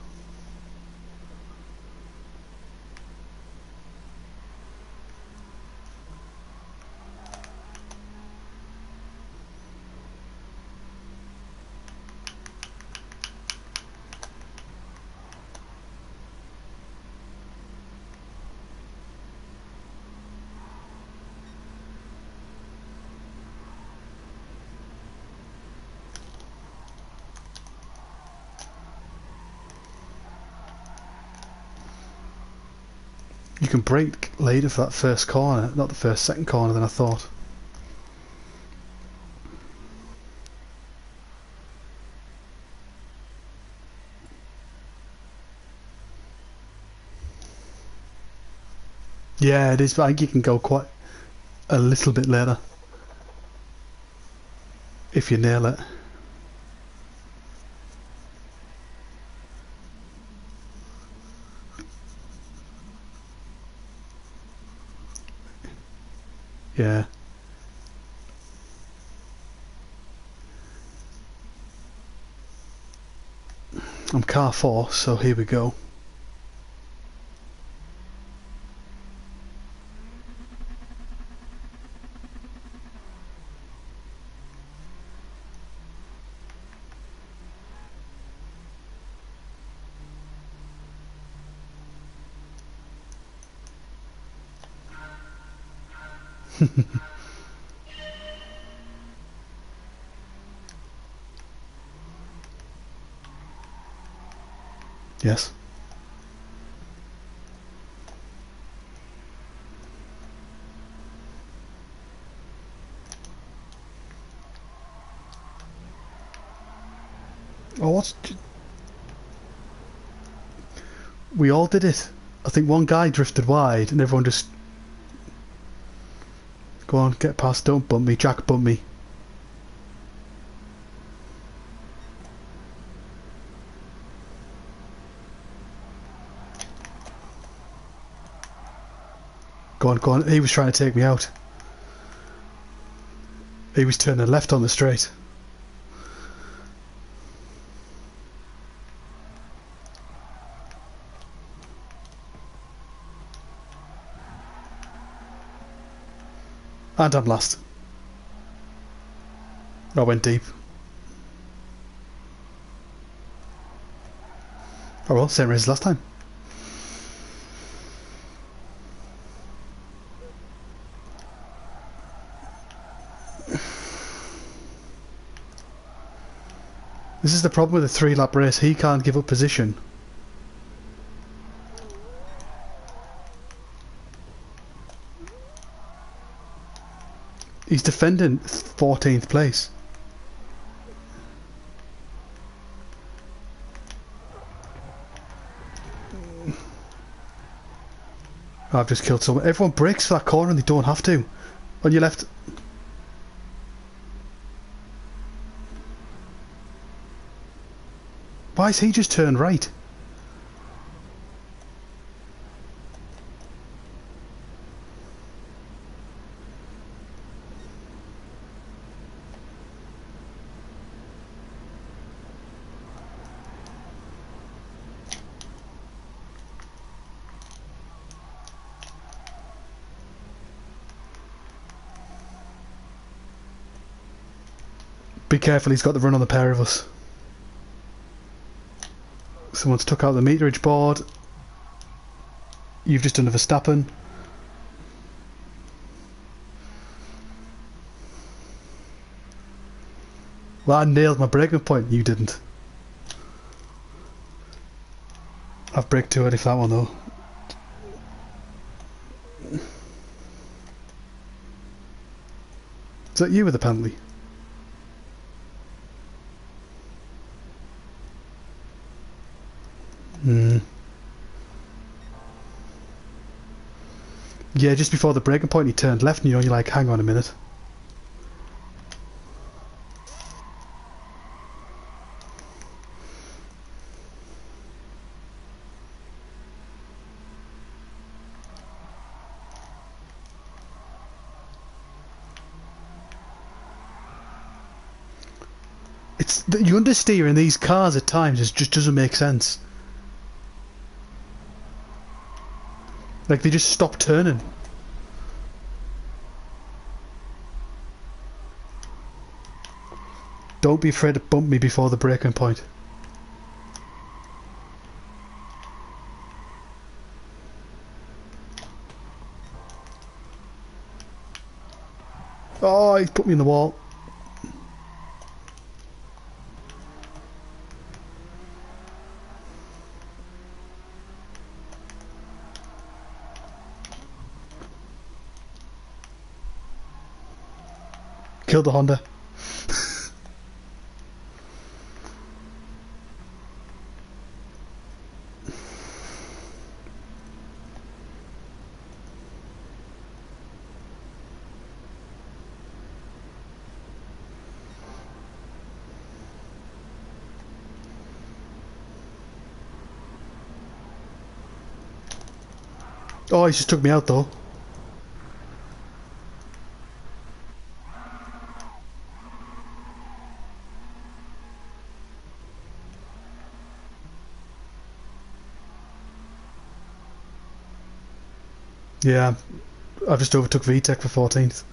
Speaker 1: You can brake later for that first corner, not the second corner than I thought. Yeah, it is, but I think you can go quite a little bit later if you nail it. Yeah. I'm car 4, so here we go. Yes. Oh, what's... We all did it. I think one guy drifted wide and everyone just... Go on, get past, don't bump me, Jack bump me. Go on, go on, he was trying to take me out. He was turning left on the straight. And I'm last. I went deep. Oh well, same race as last time. This is the problem with a 3-lap race. He can't give up position. He's defending 14th place. I've just killed someone. Everyone breaks for that corner and they don't have to. On your left. Why has he just turned right? Be careful, he's got the run on the pair of us. Someone's took out the meterage board. You've just done a Verstappen. Well, I nailed my braking point, you didn't. I've braked too early for that one though. Is that you with the penalty? Yeah, just before the braking point he turned left and you're like, hang on a minute. It's the understeer in these cars at times just doesn't make sense. Like they just stop turning. Don't be afraid to bump me before the braking point. Oh, he put me in the wall. Killed the Honda. Oh, he just took me out though. Yeah, I've just overtook VTech for 14th.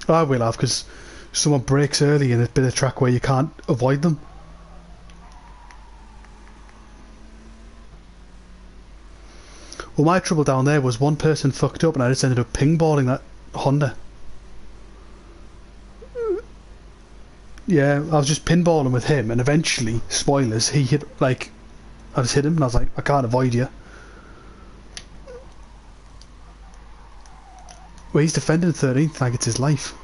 Speaker 1: I will have, because someone breaks early in a bit of track where you can't avoid them. Well, my trouble down there was one person fucked up and I just ended up ping-balling that Honda. Yeah, I was just pinballing with him and eventually, spoilers, he hit, like, I just hit him and I was like, I can't avoid you. Well, he's defending 13th like it's his life.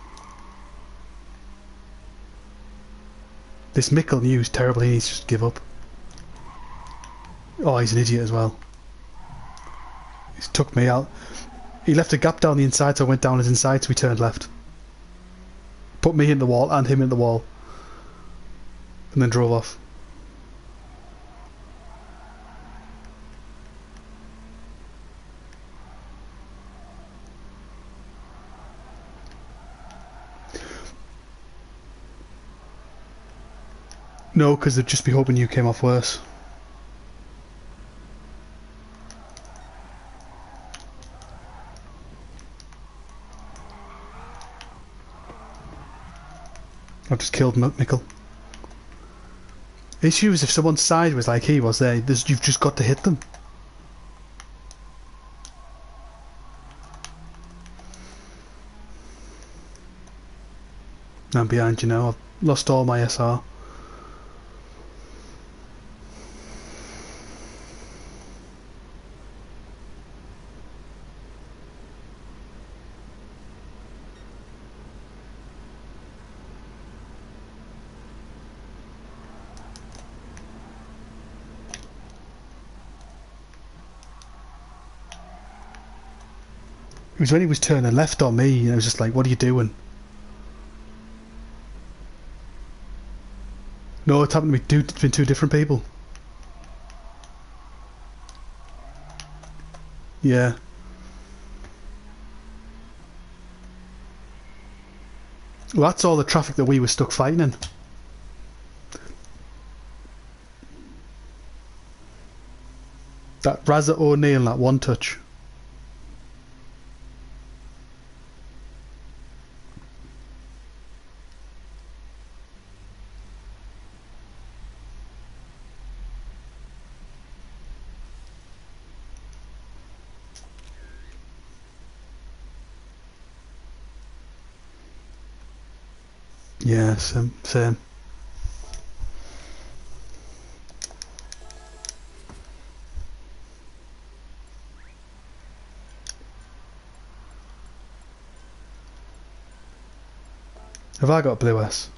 Speaker 1: This Mickle news terrible, he needs to just give up. Oh, he's an idiot as well. He's took me out. He left a gap down the inside, so I went down his inside, so he turned left. Put me in the wall and him in the wall. And then drove off. No, because they'd just be hoping you came off worse. I've just killed Mickle. The issue is if someone's side was like he was there, you've just got to hit them. I'm behind you now, I've lost all my SR. It was when he was turning left on me, and I was just like, what are you doing? No, it's happened to me between two different people. Yeah. Well, that's all the traffic that we were stuck fighting in. That Razza O'Neill, that one touch. Yeah, same. Have I got blue S?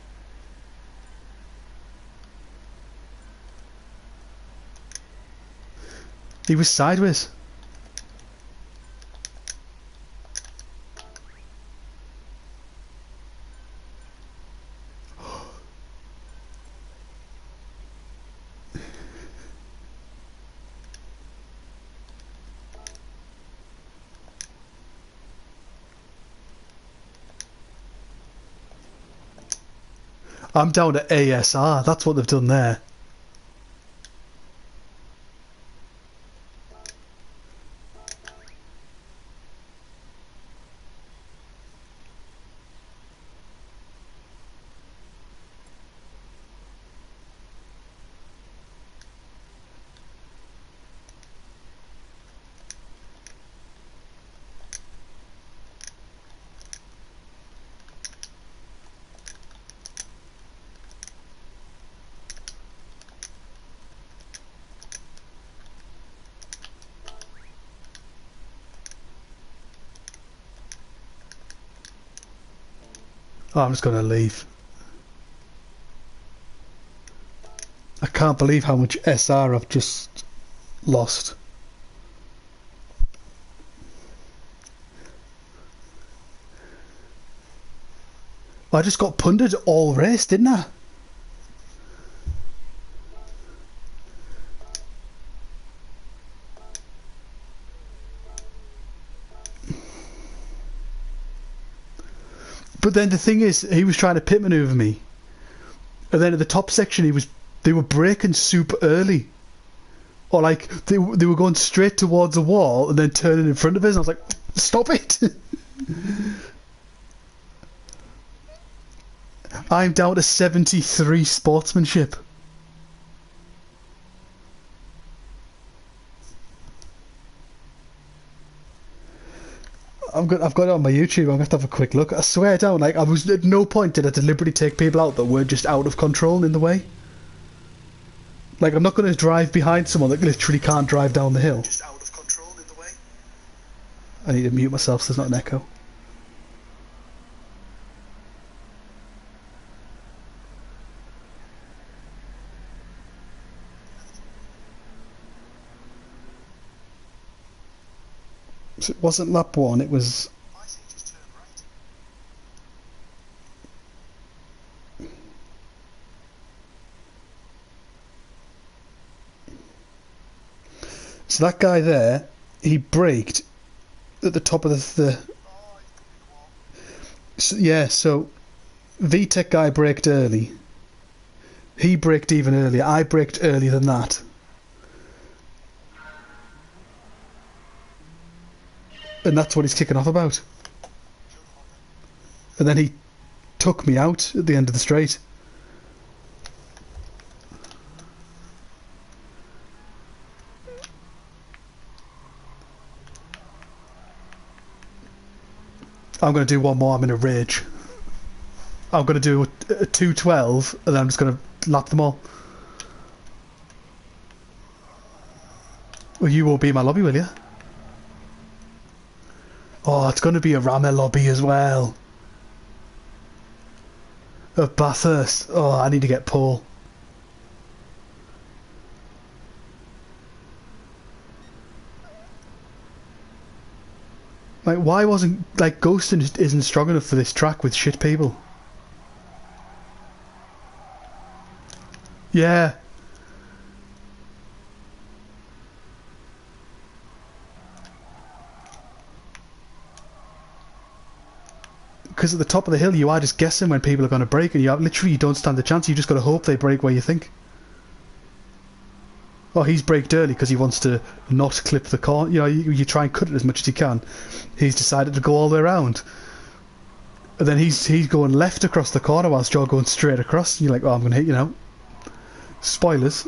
Speaker 1: He was sideways. I'm down to ASR, that's what they've done there. Oh, I'm just going to leave. I can't believe how much SR I've just lost. I just got punted all race, didn't I? But then the thing is, he was trying to pit maneuver me, and then at the top section they were braking super early, or like they were going straight towards the wall and then turning in front of us. And I was like, stop it! I'm down to 73 sportsmanship. I've got it on my YouTube. I'm gonna have to have a quick look. I swear down, like I was at no point did I deliberately take people out that were just out of control in the way. Like I'm not gonna drive behind someone that literally can't drive down the hill. Just out of control in the way. I need to mute myself so there's not an echo. So it wasn't lap one, it was... So that guy there, he braked at the top of the so, yeah, so VTEC guy braked early, He braked even earlier. I braked earlier than that. And that's what he's kicking off about. And then he took me out at the end of the straight. I'm going to do one more. I'm in a rage. I'm going to do a 2:12 and then I'm just going to lap them all. Well, you won't be in my lobby, will you? Oh, it's going to be a Rammer lobby as well. Of Bathurst. Oh, I need to get pole. Like, why wasn't... Like, ghosting just isn't strong enough for this track with shit people. Yeah. Because at the top of the hill you are just guessing when people are going to brake, and you don't stand a chance. You just got to hope they brake where you think. Oh, he's braked early because he wants to not clip the corner. You know, you try and cut it as much as you can. He's decided to go all the way around. And then he's going left across the corner whilst you're going straight across. And you're like, oh, I'm going to hit you now. Spoilers.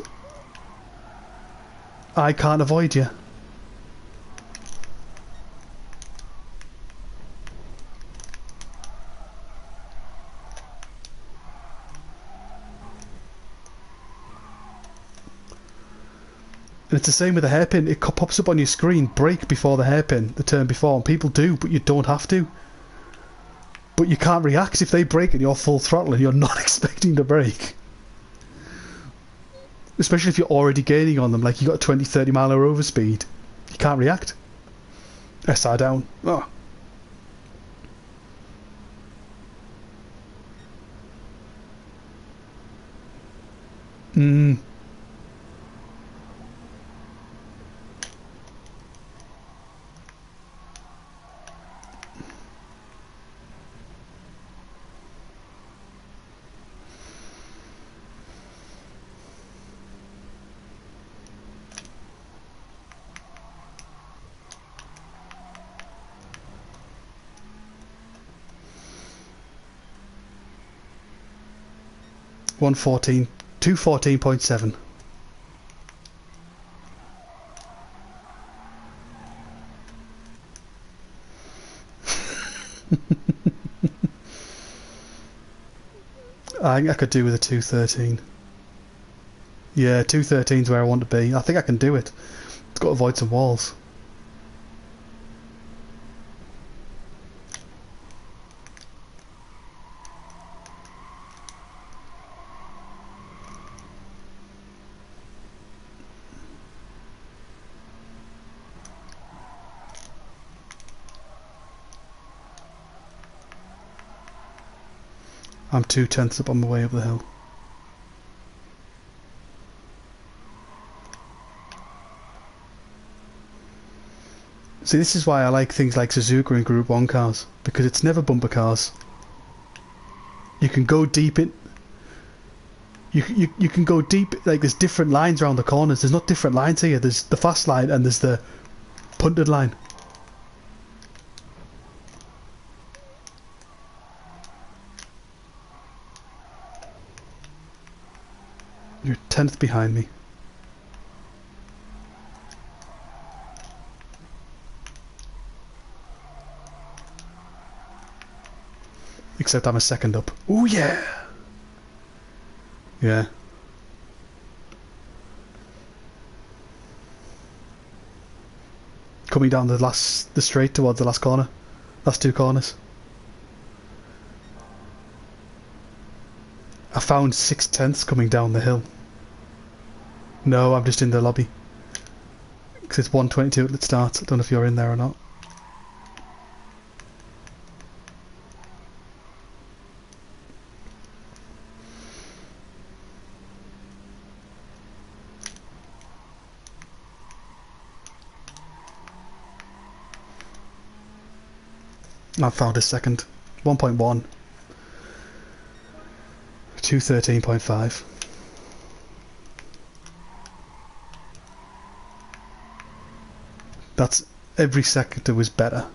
Speaker 1: I can't avoid you. And it's the same with the hairpin. It pops up on your screen, brake before the hairpin, the turn before, and people do, but you don't have to. But you can't react if they brake and you're full throttle and you're not expecting to brake. Especially if you're already gaining on them, like you got a 20-30 mile an hour overspeed. You can't react. SR down. Oh. Hmm. 114, 214.7. I think I could do with a 213. Yeah, 213 is where I want to be. I think I can do it. It's got to avoid some walls. I'm 2/10 up on my way up the hill. See, this is why I like things like Suzuka and Group 1 cars, because it's never bumper cars. You can go deep in... You can go deep, like there's different lines around the corners. There's not different lines here. There's the fast line and there's the punted line. You're 10th behind me. Except I'm a second up. Ooh yeah! Yeah. Coming down the straight towards the last corner. Last two corners. I found 6/10 coming down the hill. No, I'm just in the lobby. Because it's 1:22 at start. I don't know if you're in there or not. I found a second. 1.1. 213.5. That's every sector was better.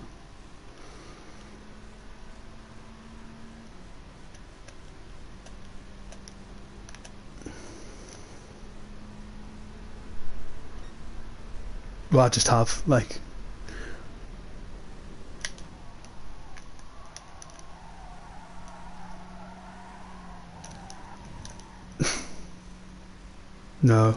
Speaker 1: Well, I just have, like... No.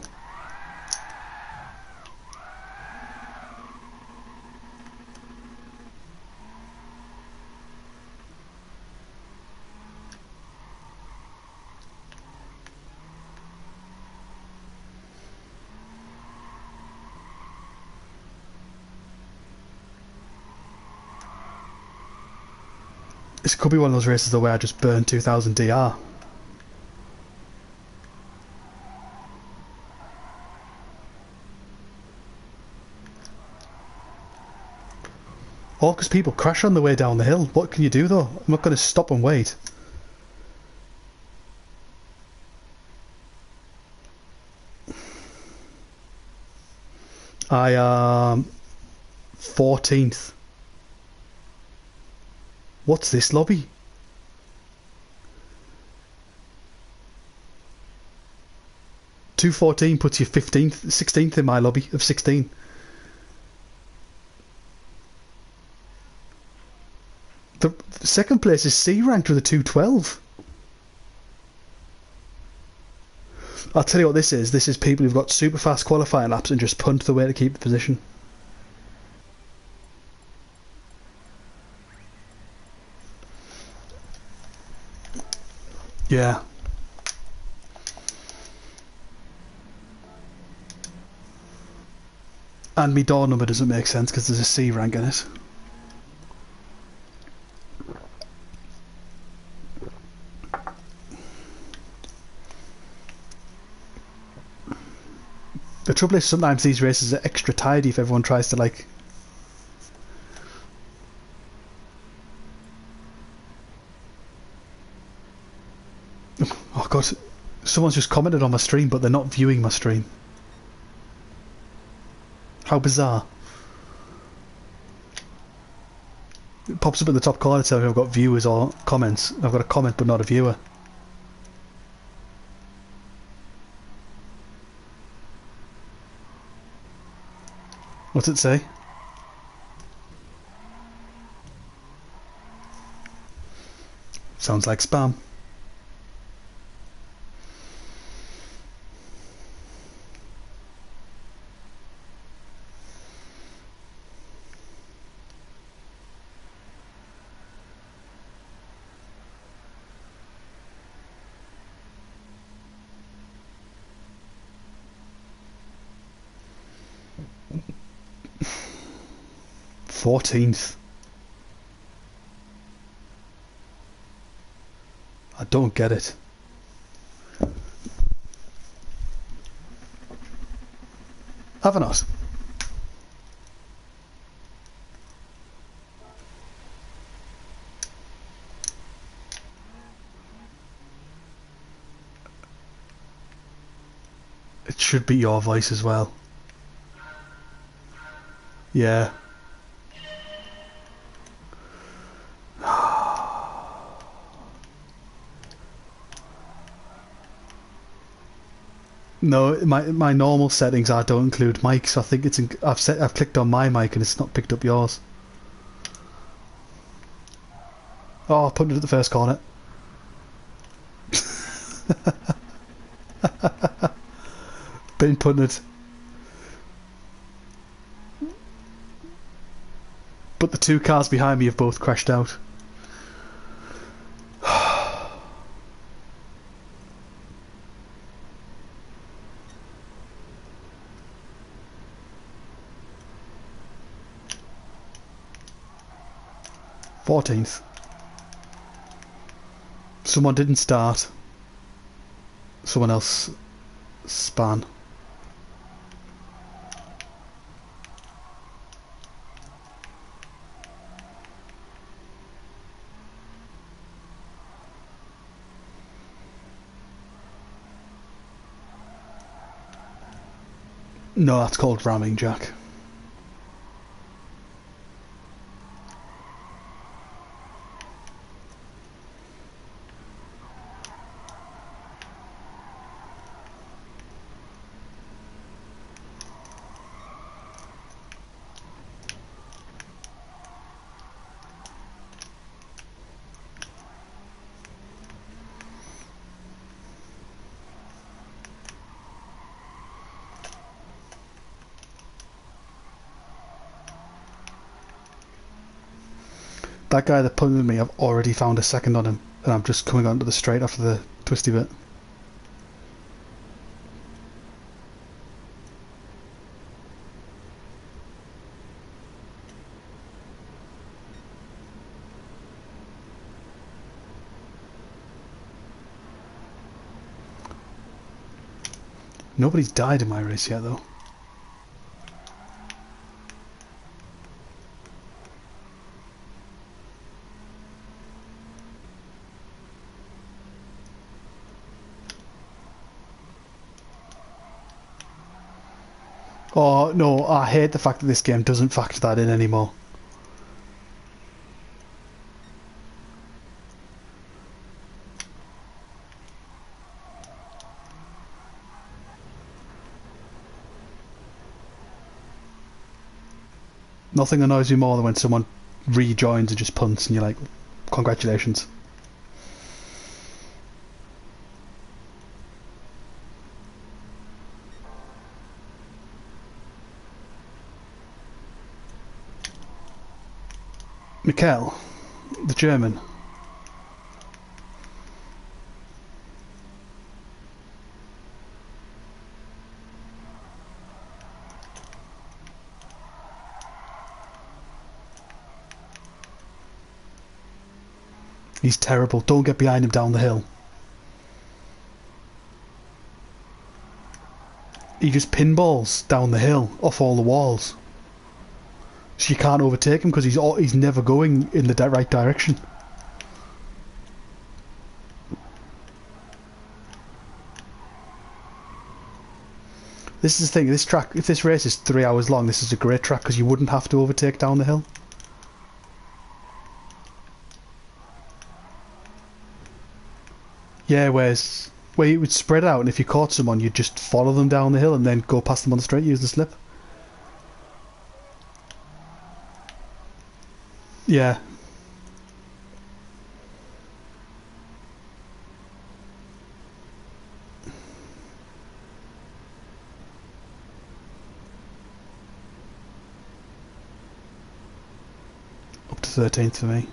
Speaker 1: This could be one of those races though where I just burn 2000 DR. All because people crash on the way down the hill. What can you do though? I'm not going to stop and wait. I am 14th. What's this lobby? $2.14 puts you 15th, 16th in my lobby of 16. The second place is C ranked with a 212. I'll tell you what this is. This is people who've got super fast qualifying laps and just punt the way to keep the position. Yeah. And my door number doesn't make sense because there's a C rank in it. The trouble is sometimes these races are extra tidy if everyone tries to like... Oh god, someone's just commented on my stream but they're not viewing my stream. How bizarre. It pops up in the top corner to tell me I've got viewers or comments. I've got a comment but not a viewer. What's it say? Sounds like spam. $14th. I don't get it. Have I not? It should be your voice as well. Yeah. No, my normal settings I don't include mics. So I think it's I've clicked on my mic and it's not picked up yours. Oh, I put it at the first corner. Been putting it. But the two cars behind me have both crashed out. $14th. Someone didn't start. Someone else span. No, that's called ramming, Jack. That guy that punted me, I've already found a second on him, and I'm just coming onto the straight after the twisty bit. Nobody's died in my race yet, though. Oh, no, I hate the fact that this game doesn't factor that in anymore. Nothing annoys me more than when someone rejoins and just punts and you're like, congratulations. Mikel, the German. He's terrible. Don't get behind him down the hill. He just pinballs down the hill off all the walls. So you can't overtake him because he's never going in the right direction. This is the thing, this track, if this race is 3 hours long, this is a great track because you wouldn't have to overtake down the hill. Yeah, where you would spread out, and if you caught someone, you'd just follow them down the hill and then go past them on the straight, use the slip. Yeah. Up to 13th for me.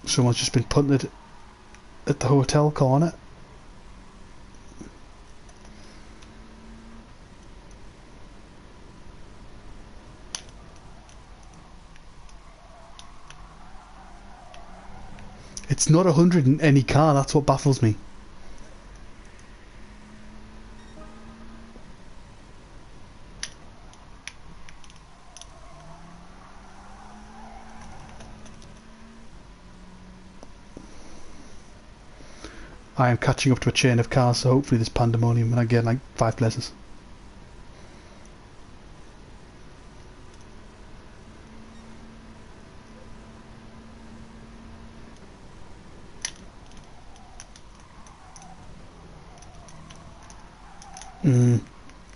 Speaker 1: Someone's just been punted at the hotel corner. It's not 100 in any car, that's what baffles me. I am catching up to a chain of cars, so hopefully there's pandemonium and I get like 5 places.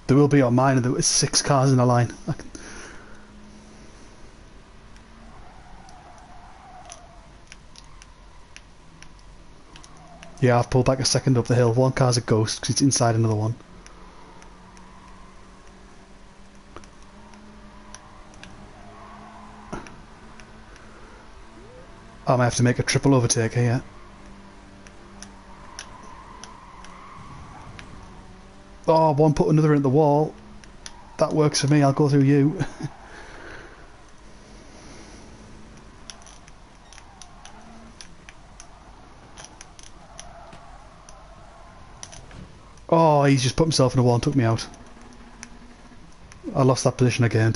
Speaker 1: There will be on mine, and there was 6 cars in a line. Yeah, I've pulled back a second up the hill. One car's a ghost because it's inside another one. I might have to make a triple overtake here. Oh, one put another in the wall. That works for me, I'll go through you. Oh, he's just put himself in a wall and took me out. I lost that position again.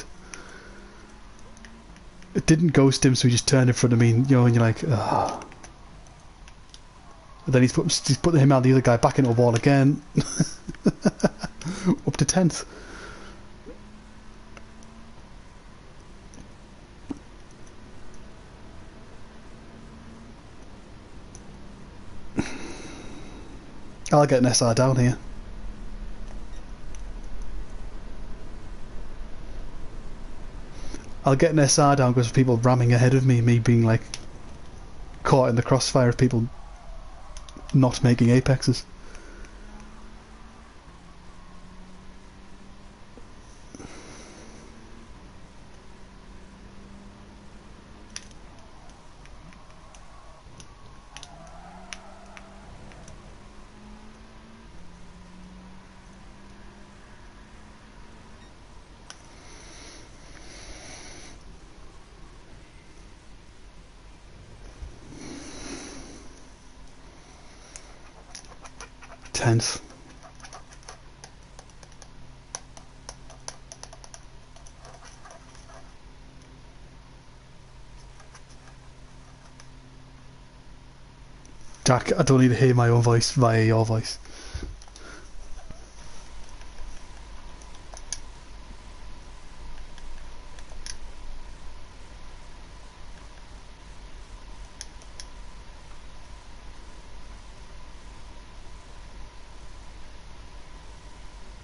Speaker 1: It didn't ghost him, so he just turned in front of me, and, you know, and you're like, ugh. And then he's put him out, the other guy, back into a wall again. Up to 10th. I'll get an SR down here. I'll get an SR down because of people ramming ahead of me, me being like caught in the crossfire of people not making apexes. 10th. Jack, I don't need to hear my own voice via your voice.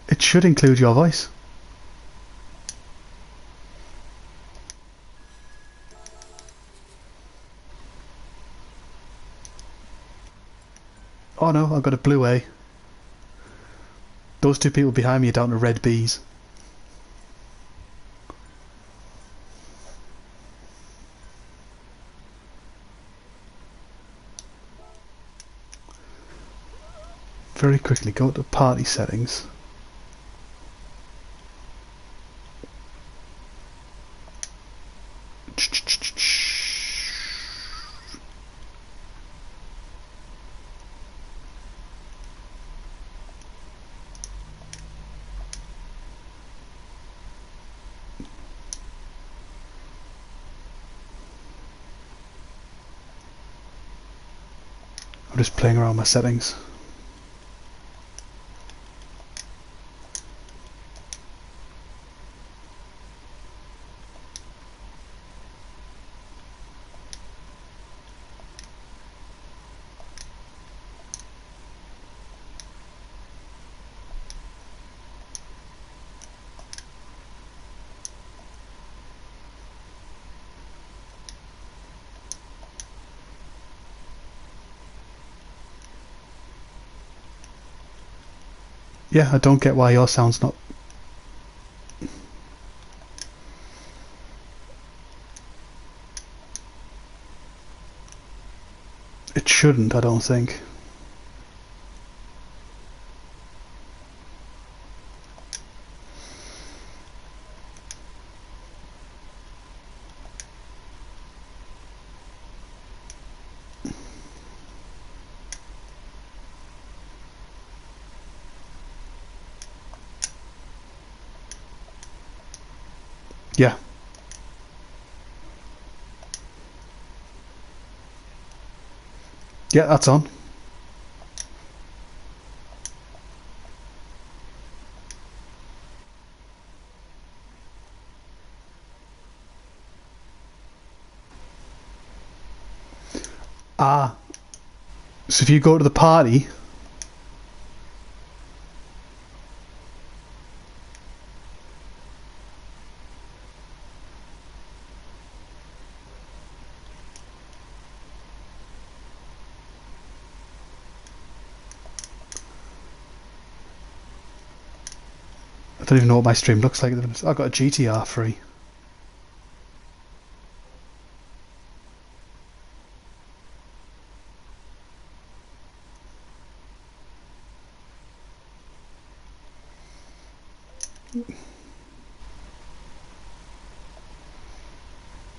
Speaker 1: It should include your voice. Oh no, I've got a blue A. Those two people behind me are down to red Bs. Very quickly, go to party settings. I'm just playing around my settings. Yeah, I don't get why your sound's not... It shouldn't, I don't think. Yeah. Yeah, that's on. Ah. So if you go to the party... I don't even know what my stream looks like. I've got a GTR3.